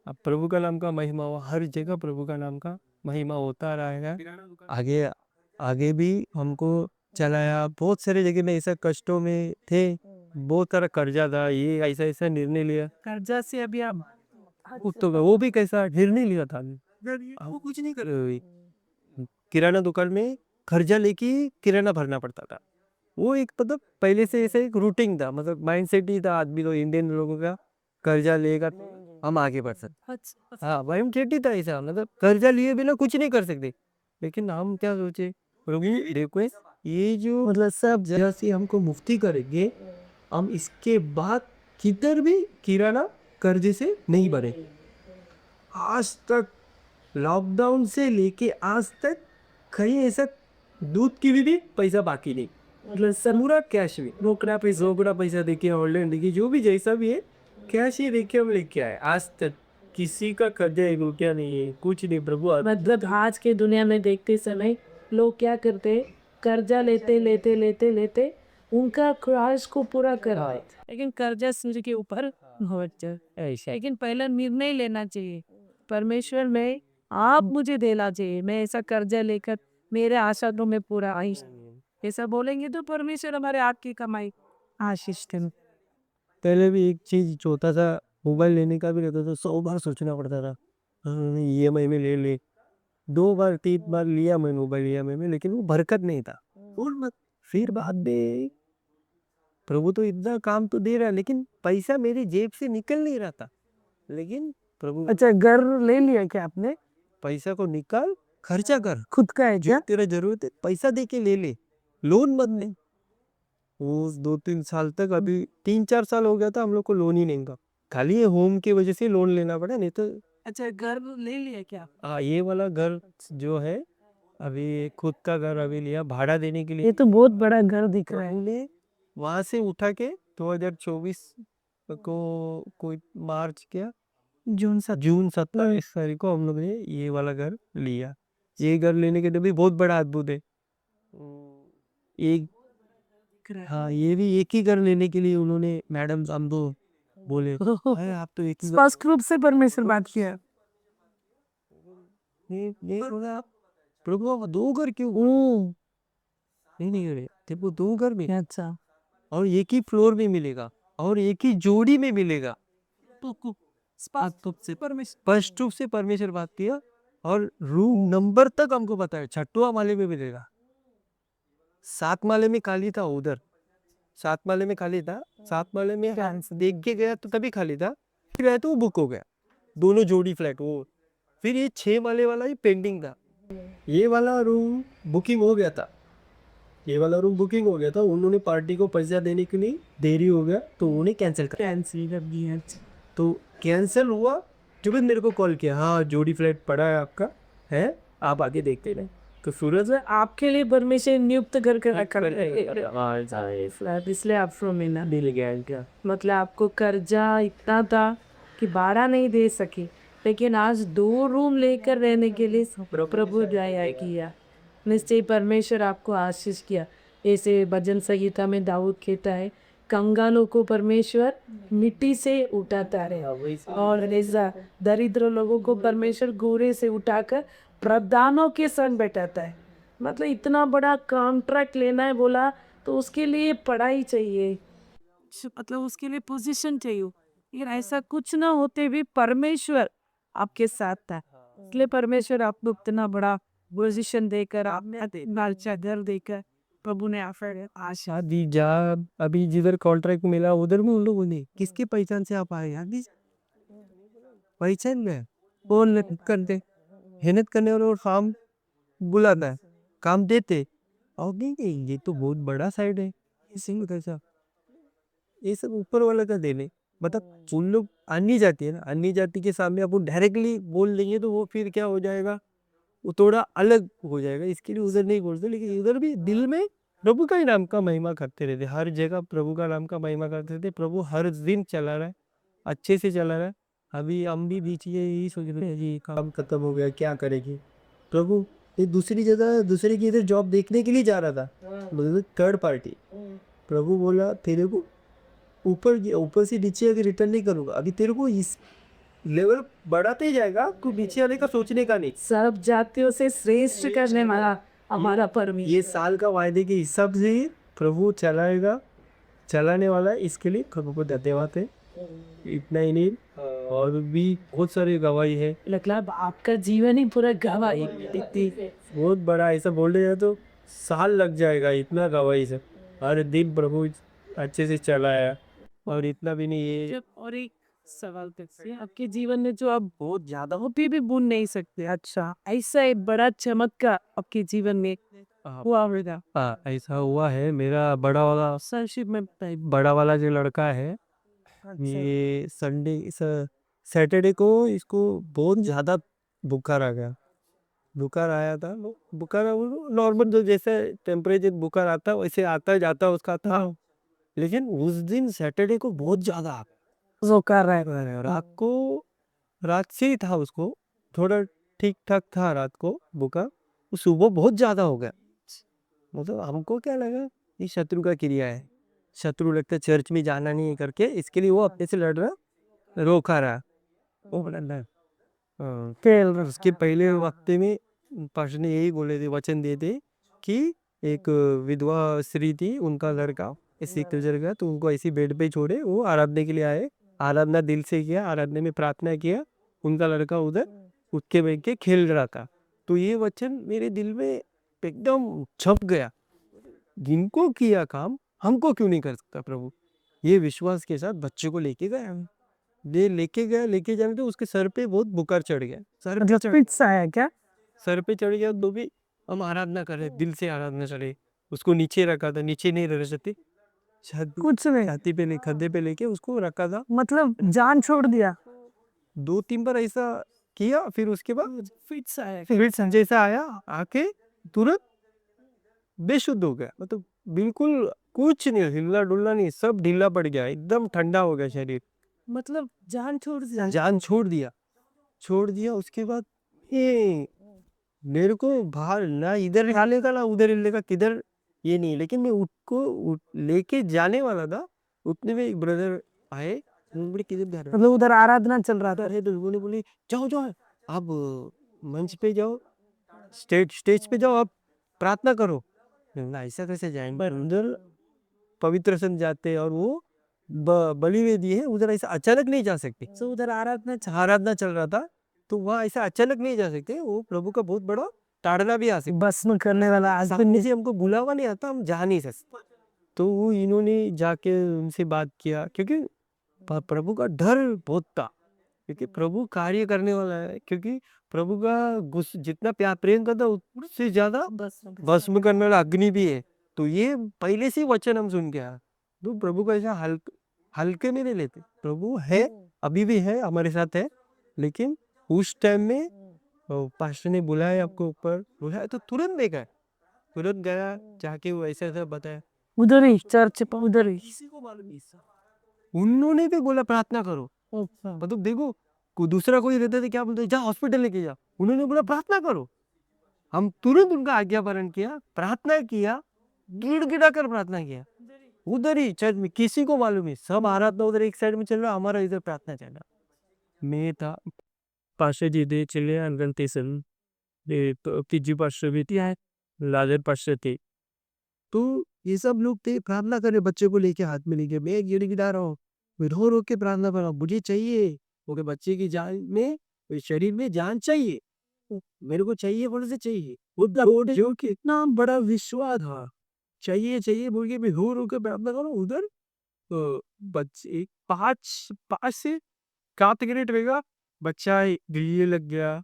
अब प्रभु का नाम का महिमा हो, हर जगह प्रभु का नाम का महिमा होता रहेगा। आगे आगे भी हमको चलाया। बहुत सारे जगह में ऐसा कष्टों में थे, बहुत सारा कर्जा था, ये ऐसा ऐसा निर्णय लिया। कर्जा से अभी आप तो वो भी कैसा निर्णय लिया था, वो कुछ नहीं कर रहे। किराना दुकान में कर्जा लेके किराना भरना पड़ता था। वो एक मतलब पहले से ऐसा एक रूटीन था, मतलब माइंडसेट ही था आदमी तो इंडियन लोगों का, कर्जा लेगा हम आगे बढ़ सकते। हाँ भाई, हम ही था ऐसा, मतलब कर्जा लिए बिना कुछ नहीं कर सकते। लेकिन हम क्या सोचे, देखो ये जो मतलब सब जगह से हमको मुफ्ती करेंगे, हम इसके बाद किधर भी किराना कर्जे से नहीं भरे। आज तक लॉकडाउन से लेके आज तक कहीं ऐसा दूध की भी पैसा बाकी नहीं, मतलब पूरा कैश भी, रोकड़ा पैसा देखिए, ऑनलाइन देखिए, जो भी जैसा भी है कैश ही देखिए हम लेके आए। आज तक किसी का कर्जा 1 रुपया नहीं है, कुछ नहीं। प्रभु मतलब आज के दुनिया में देखते समय लोग क्या करते, कर्जा लेते उनका ख्वाहिश को पूरा करवाए, लेकिन कर्जा सिर के ऊपर हो जाए। ऐसा लेकिन पहला निर्णय लेना चाहिए, परमेश्वर में आप मुझे देना चाहिए, मैं ऐसा कर्जा लेकर मेरे आशाओं में पूरा आई। ऐसा बोलेंगे तो परमेश्वर हमारे हाथ की कमाई आशीष दें। पहले भी एक चीज छोटा सा मोबाइल लेने का भी रहता था, 100 बार सोचना पड़ता था, EMI में ले 2 बार 3 बार लिया मैं मोबाइल EMI में, लेकिन वो बरकत नहीं था। और मत फिर बाद में प्रभु तो इतना काम तो दे रहा है, लेकिन पैसा मेरी जेब से निकल नहीं रहा था। लेकिन प्रभु अच्छा, घर ले लिया क्या आपने? पैसा को निकाल, खर्चा कर, खुद का है जो क्या? तेरा जरूरत है पैसा दे के ले, लोन मत ले। वो 2-3 साल तक, अभी 3-4 साल हो गया था हम लोग को लोन ही नहीं था, खाली ये होम की वजह से लोन लेना पड़ा, नहीं तो। अच्छा, घर ले लिया क्या? ये वाला घर जो है, अभी खुद का घर अभी लिया भाड़ा देने के लिए। ये तो बहुत बड़ा घर दिख रहा है। हमने वहां से उठा के 2024 को कोई मार्च क्या जून 27 तारीख को हम लोग ने ये वाला घर लिया। ये घर लेने के लिए भी बहुत बड़ा अद्भुत है। एक हाँ, ये भी एक ही घर लेने के लिए उन्होंने मैडम हमको बोले, "अरे आप तो एक ही घर-" स्पष्ट रूप से परमेश्वर बात किया। ये बोला, प्रभु आप 2 घर क्यों? नहीं अरे तेरे को 2 घर में, अच्छा, और एक ही फ्लोर में मिलेगा, और एक ही जोड़ी में मिलेगा। तो स्पष्ट रूप से परमेश्वर बात किया, और रूम नंबर तक हमको बताया, 6वां माले में मिलेगा। 7 माले में खाली था उधर, 7 माले में खाली था, 7 माले में देख के गया तो तभी खाली था, फिर गया तो वो बुक हो गया, दोनों जोड़ी फ्लैट वो। फिर ये 6 माले वाला ही पेंडिंग था। ये वाला रूम बुकिंग हो गया था, ये वाला रूम बुकिंग हो गया था, उन्होंने पार्टी को पैसा देने के लिए देरी हो गया तो उन्होंने कैंसिल कर दिया। तो कैंसिल हुआ, जो मेरे को कॉल किया, हाँ जोड़ी फ्लैट पड़ा है आपका, है आप आगे देखते रहे। तो सूरज है आपके लिए परमेश्वर नियुक्त करके रखा है फ्लैट, इसलिए आप फ्रॉम ना मिल गया क्या? मतलब आपको कर्जा इतना था कि भाड़ा नहीं दे सके, लेकिन आज 2 रूम लेकर रहने के लिए प्रभु दया किया। निश्चय परमेश्वर आपको आशीष किया। ऐसे भजन संहिता में दाऊद कहता है, कंगालों को परमेश्वर मिट्टी से उठाता है और ऐसा दरिद्र लोगों को परमेश्वर गोरे से उठाकर प्रधानों के संग बैठाता है। मतलब इतना बड़ा कॉन्ट्रैक्ट लेना है बोला तो उसके लिए पढ़ाई चाहिए, मतलब उसके लिए पोजीशन चाहिए, लेकिन ऐसा कुछ ना होते भी परमेश्वर आपके साथ था, इसलिए परमेश्वर आपको इतना बड़ा पोजीशन देकर, आपने लालचा घर देकर प्रभु ने आफर आशा शादी जा। अभी जिधर कॉन्ट्रैक्ट मिला उधर में उन लोगों ने किसके पहचान से आप आए यार, पहचान में वो मेहनत करने वालों और काम बुलाता है, काम देते और नहीं, ये तो बहुत बड़ा साइड है, इसी में कैसा ये सब ऊपर वाला का देने। मतलब उन लोग अन्य जाति है ना, अन्य जाति के सामने अपन डायरेक्टली बोल देंगे तो वो फिर क्या हो जाएगा, वो थोड़ा अलग हो जाएगा, इसके लिए उधर नहीं बोलते, लेकिन उधर भी दिल में प्रभु का ही नाम का महिमा करते रहते, हर जगह प्रभु का नाम का महिमा करते रहते। प्रभु हर दिन चला रहा है, अच्छे से चला रहा है। अभी हम भी बीच ये यही सोच रहे हैं जी, काम खत्म हो गया, क्या करेगी प्रभु? ये दूसरी जगह दूसरे की इधर जॉब देखने के लिए जा रहा था, मतलब थर्ड पार्टी। प्रभु बोला तेरे को ऊपर से नीचे अगर रिटर्न नहीं करूंगा, अभी तेरे को इस लेवल बढ़ाते ही जाएगा, आपको नीचे आने का सोचने का नहीं। सब जातियों से श्रेष्ठ करने वाला हमारा परमेश्वर। ये साल का वायदे के हिसाब से ही प्रभु चलाएगा, चलाने वाला है, इसके लिए प्रभु को धन्यवाद है। इतना ही नहीं, और भी बहुत सारी गवाही है, मतलब आपका जीवन ही पूरा गवाही दिखती है। बहुत बड़ा, ऐसा बोलने जाए तो साल लग जाएगा, इतना गवाही से हर दिन प्रभु अच्छे से चलाया। और इतना भी नहीं है, और एक सवाल करते आपके जीवन में जो आप बहुत ज्यादा हो फिर भी भूल नहीं सकते, अच्छा ऐसा एक बड़ा चमत्कार आपके जीवन में हुआ होगा? ऐसा हुआ है, मेरा बड़ा वाला संक्षिप्त में बताइए। बड़ा वाला जो लड़का है, ये सैटरडे को इसको बहुत ज़्यादा बुखार आ गया, बुखार आया था। बुखार नॉर्मल जो जैसे टेम्परेचर बुखार आता वैसे आता जाता उसका था, लेकिन उस दिन सैटरडे को बहुत ज़्यादा जो कर रहा है रात से ही था उसको, थोड़ा ठीक ठाक था रात को बुखार, सुबह बहुत ज़्यादा हो गया। मतलब हमको क्या लगा ये शत्रु का क्रिया है, शत्रु लगता है चर्च में जाना नहीं करके, इसके लिए वो अपने से लड़ रहा, रोका रहा। वो बोला उसके पहले वक्त में पास्टर ने यही बोले थे, वचन दिए थे कि एक विधवा स्त्री थी, उनका लड़का ऐसे गुजर गया, तो उनको ऐसी बेड पे छोड़े, वो आराधना के लिए आए, आराधना दिल से किया, आराधना में प्रार्थना किया, उनका लड़का उधर उठ के बैठ के खेल रहा था। तो ये वचन मेरे दिल में एकदम छप गया, जिनको किया काम हमको क्यों नहीं कर सकता प्रभु। ये विश्वास के साथ बच्चे को लेके गया, ये लेके जाने तो उसके सर पे बहुत बुखार चढ़ गया, आया क्या? सर पे चढ़ गया, तो भी हम आराधना कर रहे, दिल से आराधना चले, उसको नीचे रखा था, नीचे नहीं रह सकते, कुछ नहीं, छाती पे खद्दे पे लेके उसको रखा था। मतलब जान छोड़ दिया। 2-3 बार ऐसा किया, फिर उसके बाद आया फिर संजय से आया, आके तुरंत बेशुद्ध हो गया, मतलब बिल्कुल कुछ नहीं, हिलना डुलना नहीं, सब ढीला पड़ गया, एकदम ठंडा हो गया शरीर, मतलब जान छोड़ दिया। जान छोड़ दिया। उसके बाद ये मेरे को बाहर ना इधर हिलने का ना उधर हिलने का, किधर ये नहीं, लेकिन मैं लेके जाने वाला था, उतने में एक ब्रदर आए, बोले किधर जा रहे हो? मतलब उधर आराधना चल रहा था। अरे तो उन्होंने बोले जाओ आप मंच पे जाओ, स्टेज पे जाओ, आप प्रार्थना करो। ना ऐसा कैसे जाएंगे, उधर पवित्र स्थान जाते और वो बलि वेदी है, उधर ऐसा अचानक नहीं जा सकते। तो उधर आराधना आराधना चल रहा था, तो वहाँ ऐसा अचानक नहीं जा सकते, वो प्रभु का बहुत बड़ा ताड़ना भी आ सकता, भस्म करने वाला सामने से हमको बुलावा नहीं आता, हम जा नहीं सकते। तो वो इन्होंने जाके उनसे बात किया, क्योंकि प्रभु का डर बहुत था, क्योंकि प्रभु कार्य करने वाला है, क्योंकि प्रभु का जितना प्यार प्रेम करता उससे ज्यादा भस्म करने वाला अग्नि भी है। तो ये पहले से ही वचन हम सुन के आए, तो प्रभु का ऐसा हल्के में नहीं लेते। प्रभु है, अभी भी है, हमारे साथ है, लेकिन उस टाइम में पास्टर ने बुलाया, आपको ऊपर बुलाया, तो तुरंत देखा, तुरंत गया, जाके वो ऐसा ऐसा बताया। उधर ही चर्च पर, उधर ही। किसी को मालूम नहीं था। उन्होंने भी बोला प्रार्थना करो, मतलब देखो दूसरा कोई रहता था क्या बोलते, जा हॉस्पिटल लेके जा, उन्होंने बोला प्रार्थना करो। हम तुरंत उनका आज्ञा पालन किया, प्रार्थना किया, गिड़गिड़ा कर प्रार्थना किया, उधर ही चर्च में। किसी को मालूम नहीं, सब आराधना उधर एक साइड में चल रहा, हमारा इधर प्रार्थना चल रहा। मैं था, पास्टर जी दे चले अनगंतेसन दे, तो तीजी पास्टर भी थी, लाजर पास्टर थे, तो ये सब लोग थे, प्रार्थना करे बच्चे को लेके, हाथ में लेके। मैं गिड़गिड़ा रहा हूँ, मैं रो रो के प्रार्थना कर रहा हूँ, मुझे चाहिए वो बच्चे की जान में, शरीर में जान चाहिए, मेरे को चाहिए, बोले से चाहिए। जो कि इतना बड़ा विश्वास था, चाहिए चाहिए बोल के मैं रो रो के प्रार्थना करूँ। उधर तो बच्चे 5 से 7 मिनट रहेगा, बच्चा गले लग गया।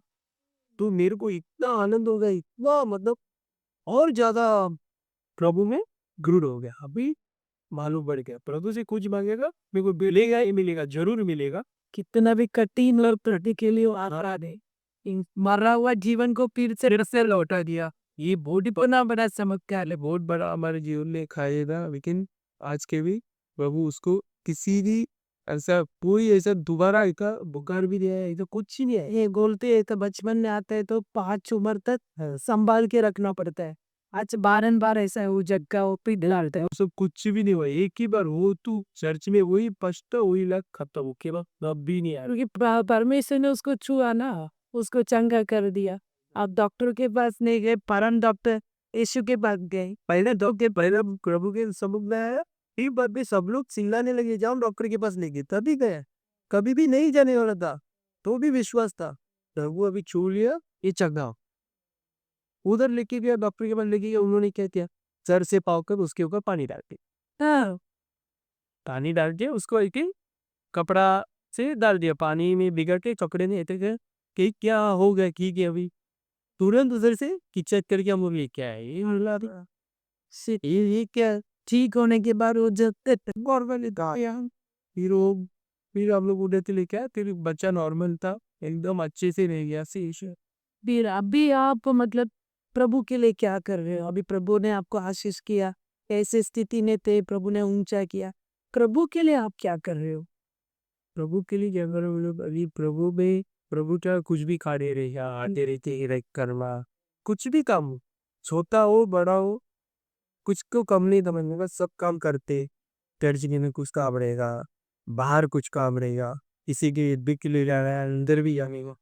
तो मेरे को इतना आनंद हो गया, इतना मतलब और ज्यादा प्रभु में गुरु हो गया। अभी मालूम पड़ गया, प्रभु से कुछ मांगेगा मेरे को मिलेगा ही मिलेगा, जरूर मिलेगा। कितना भी कठिन और प्रति के लिए आरा दे, मरा हुआ जीवन को फिर से लौटा दिया। ये बहुत ही बड़ा चमत्कार है। बहुत बड़ा हमारे जीवन में खाएगा, लेकिन आज के भी प्रभु उसको किसी भी ऐसा कोई ऐसा दोबारा का बुखार भी नहीं है, ऐसा कुछ ही नहीं है। ये बोलते हैं तो बचपन में आता है तो 5 उम्र तक संभाल के रखना पड़ता है। आज बार ऐसा है, वो जगह वो पिट डालता है। सब कुछ भी नहीं हुआ, एक ही बार वो तू चर्च में वही पश्त वही लग खत्म, ओके बा अब भी नहीं आया। क्योंकि परमेश्वर ने उसको छुआ ना, उसको चंगा कर दिया। अब डॉक्टर के पास नहीं गए, परम डॉक्टर यीशु के पास गए। पहले प्रभु के सबूत में आया, एक बार भी सब लोग चिल्लाने लगे, जाओ डॉक्टर के पास लेके, तभी गया। कभी भी नहीं जाने वाला था, तो भी विश्वास था। प्रभु अभी छू लिया, ये चंगा। उधर लेके गया, डॉक्टर के पास लेके गया, उन्होंने क्या किया, सर से पाव कर उसके ऊपर पानी डाल के, हाँ, पानी डाल के उसको एक कपड़ा से डाल दिया, पानी में बिगड़ के कपड़े ने ऐसे किया कि क्या हो गया की कि अभी तुरंत उधर से किचक करके हम लोग लेके आए। ये बोला, ये क्या। ठीक होने के बाद वो जब नॉर्मल था यहाँ, फिर हम लोग उधर से लेके आए, फिर बच्चा नॉर्मल था, एकदम अच्छे से रह गया। फिर अभी आप मतलब प्रभु के लिए क्या कर रहे हो? अभी प्रभु ने आपको आशीष किया, ऐसे स्थिति में थे, प्रभु ने ऊंचा किया, प्रभु के लिए आप क्या कर रहे हो? प्रभु के लिए क्या करें हम लोग, अभी प्रभु में प्रभु चाहे कुछ भी खड़े रहे, आते रहते रख करना, कुछ भी काम हो, छोटा हो बड़ा हो, कुछ को कम नहीं समझने का, सब काम करते। चर्च में कुछ काम रहेगा, बाहर कुछ काम रहेगा, किसी के बिक ले जा रहा है, अंदर भी जाने का,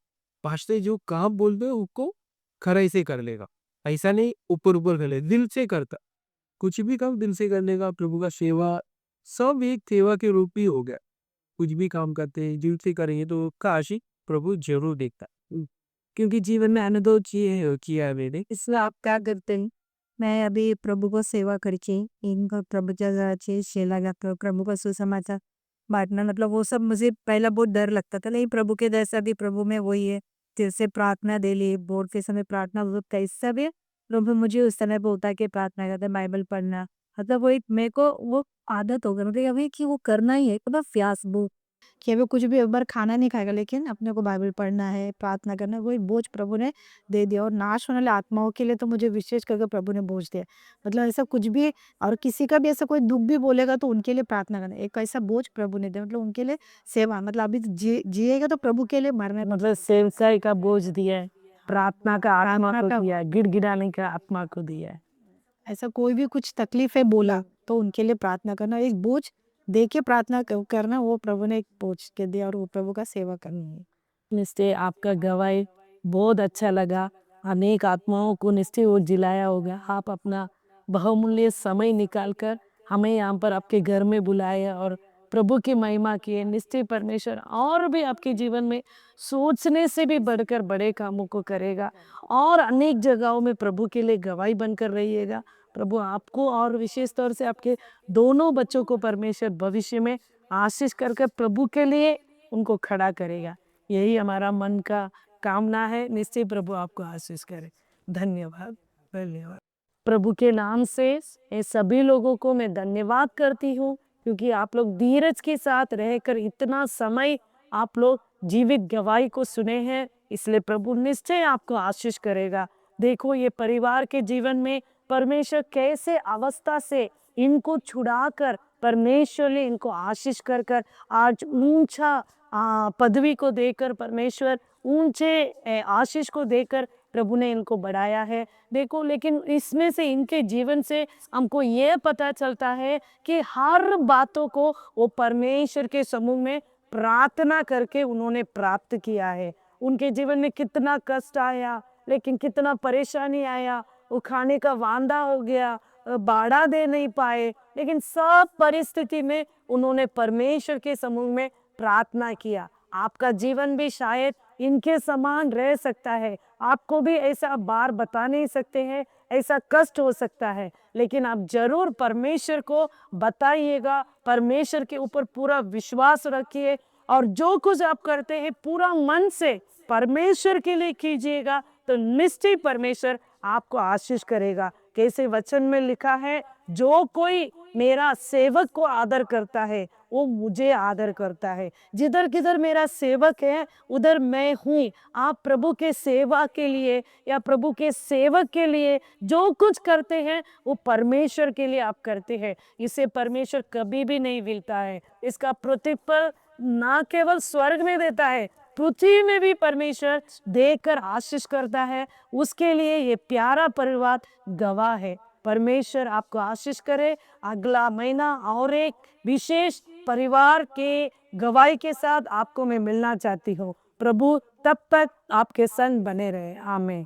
पास्टर जो काम बोलते हैं उसको खरा से कर लेगा, ऐसा नहीं ऊपर ऊपर कर ले, दिल से करता। कुछ भी काम दिल से करने का, प्रभु का सेवा सब एक सेवा के रूप ही हो गया। कुछ भी काम करते हैं दिल से करेंगे तो उसका आशीष प्रभु जरूर देखता है। क्योंकि जीवन में अनुभव किया है मैंने। इसलिए आप क्या करते हैं? मैं अभी प्रभु को सेवा करके इनको प्रभु जगह शेला जाकर प्रभु का सुसमाचार बांटना, मतलब वो सब मुझे पहला बहुत डर लगता था, लेकिन प्रभु के जैसा भी प्रभु में वही है। जैसे प्रार्थना डेली बोर्ड के समय प्रार्थना कैसा भी है, प्रभु मुझे उस समय बोलता है कि प्रार्थना करते बाइबल पढ़ना, मतलब वो एक मेरे को वो आदत हो गई, मतलब अभी कि वो करना ही है, मतलब प्यास भूख कि अभी कुछ भी एक बार खाना नहीं खाएगा, लेकिन अपने को बाइबल पढ़ना है, प्रार्थना करना है, वही बोझ प्रभु ने दे दिया। और नाश होने वाली आत्माओं के लिए तो मुझे विशेष करके प्रभु ने बोझ दिया, मतलब ऐसा कुछ भी, और किसी का भी ऐसा कोई दुख भी बोलेगा तो उनके लिए प्रार्थना करना, एक ऐसा बोझ प्रभु ने दिया, मतलब उनके लिए सेवा, मतलब अभी जिएगा तो प्रभु के लिए मरना है। मतलब सेवकाई का बोझ दिया है, प्रार्थना का आत्मा को दिया है, गिड़गिड़ाने का आत्मा को दिया है। ऐसा कोई भी कुछ तकलीफ है बोला तो उनके लिए प्रार्थना करना, एक बोझ दे के प्रार्थना करना, वो प्रभु ने एक बोझ के दिया और वो प्रभु का सेवा करनी है। निश्चय आपका गवाही बहुत अच्छा लगा, अनेक आत्माओं को निश्चय वो जिलाया होगा। आप अपना बहुमूल्य समय निकालकर हमें यहाँ पर आपके घर में बुलाए और प्रभु की महिमा किए। निश्चय परमेश्वर और भी आपके जीवन में सोचने से भी बढ़कर बड़े कामों को करेगा और अनेक जगहों में प्रभु के लिए गवाही बनकर रहिएगा। प्रभु आपको और विशेष तौर से आपके दोनों बच्चों को परमेश्वर भविष्य में आशीष करके प्रभु के लिए उनको खड़ा करेगा। यही हमारा मन का कामना है। निश्चय प्रभु आपको आशीष करे। धन्यवाद, धन्यवाद। प्रभु के नाम से ये सभी लोगों को मैं धन्यवाद करती हूँ, क्योंकि आप लोग धीरज के साथ रहकर इतना समय आप लोग जीवित गवाही को सुने हैं, इसलिए प्रभु निश्चय आपको आशीष करेगा। देखो ये परिवार के जीवन में परमेश्वर कैसे अवस्था से इनको छुड़ाकर परमेश्वर ने इनको आशीष कर कर आज ऊंचा पदवी को देकर, परमेश्वर ऊंचे आशीष को देकर प्रभु ने इनको बढ़ाया है। देखो, लेकिन इसमें से इनके जीवन से हमको ये पता चलता है कि हर बातों को वो परमेश्वर के समूह में प्रार्थना करके उन्होंने प्राप्त किया है। उनके जीवन में कितना कष्ट आया, लेकिन कितना परेशानी आया, वो खाने का वांदा हो गया, बाड़ा दे नहीं पाए, लेकिन सब परिस्थिति में उन्होंने परमेश्वर के समूह में प्रार्थना किया। आपका जीवन भी शायद इनके समान रह सकता है। आपको भी ऐसा बार बता नहीं सकते हैं, ऐसा कष्ट हो सकता है, लेकिन आप जरूर परमेश्वर को बताइएगा। परमेश्वर के ऊपर पूरा विश्वास रखिए और जो कुछ आप करते हैं पूरा मन से परमेश्वर के लिए कीजिएगा, तो निश्चय परमेश्वर आपको आशीष करेगा। कैसे वचन में लिखा है, जो कोई मेरा सेवक को आदर करता है वो मुझे आदर करता है। जिधर किधर मेरा सेवक है उधर मैं हूँ। आप प्रभु के सेवा के लिए या प्रभु के सेवक के लिए जो कुछ करते हैं वो परमेश्वर के लिए आप करते हैं। इसे परमेश्वर कभी भी नहीं मिलता है। इसका प्रतिफल ना केवल स्वर्ग में देता है, पृथ्वी में भी परमेश्वर देकर आशीष करता है। उसके लिए ये प्यारा परिवार गवाह है। परमेश्वर आपको आशीष करे। अगला महीना और एक विशेष परिवार के गवाही के साथ आपको मैं मिलना चाहती हूँ। प्रभु तब तक आपके संग बने रहे। आमीन।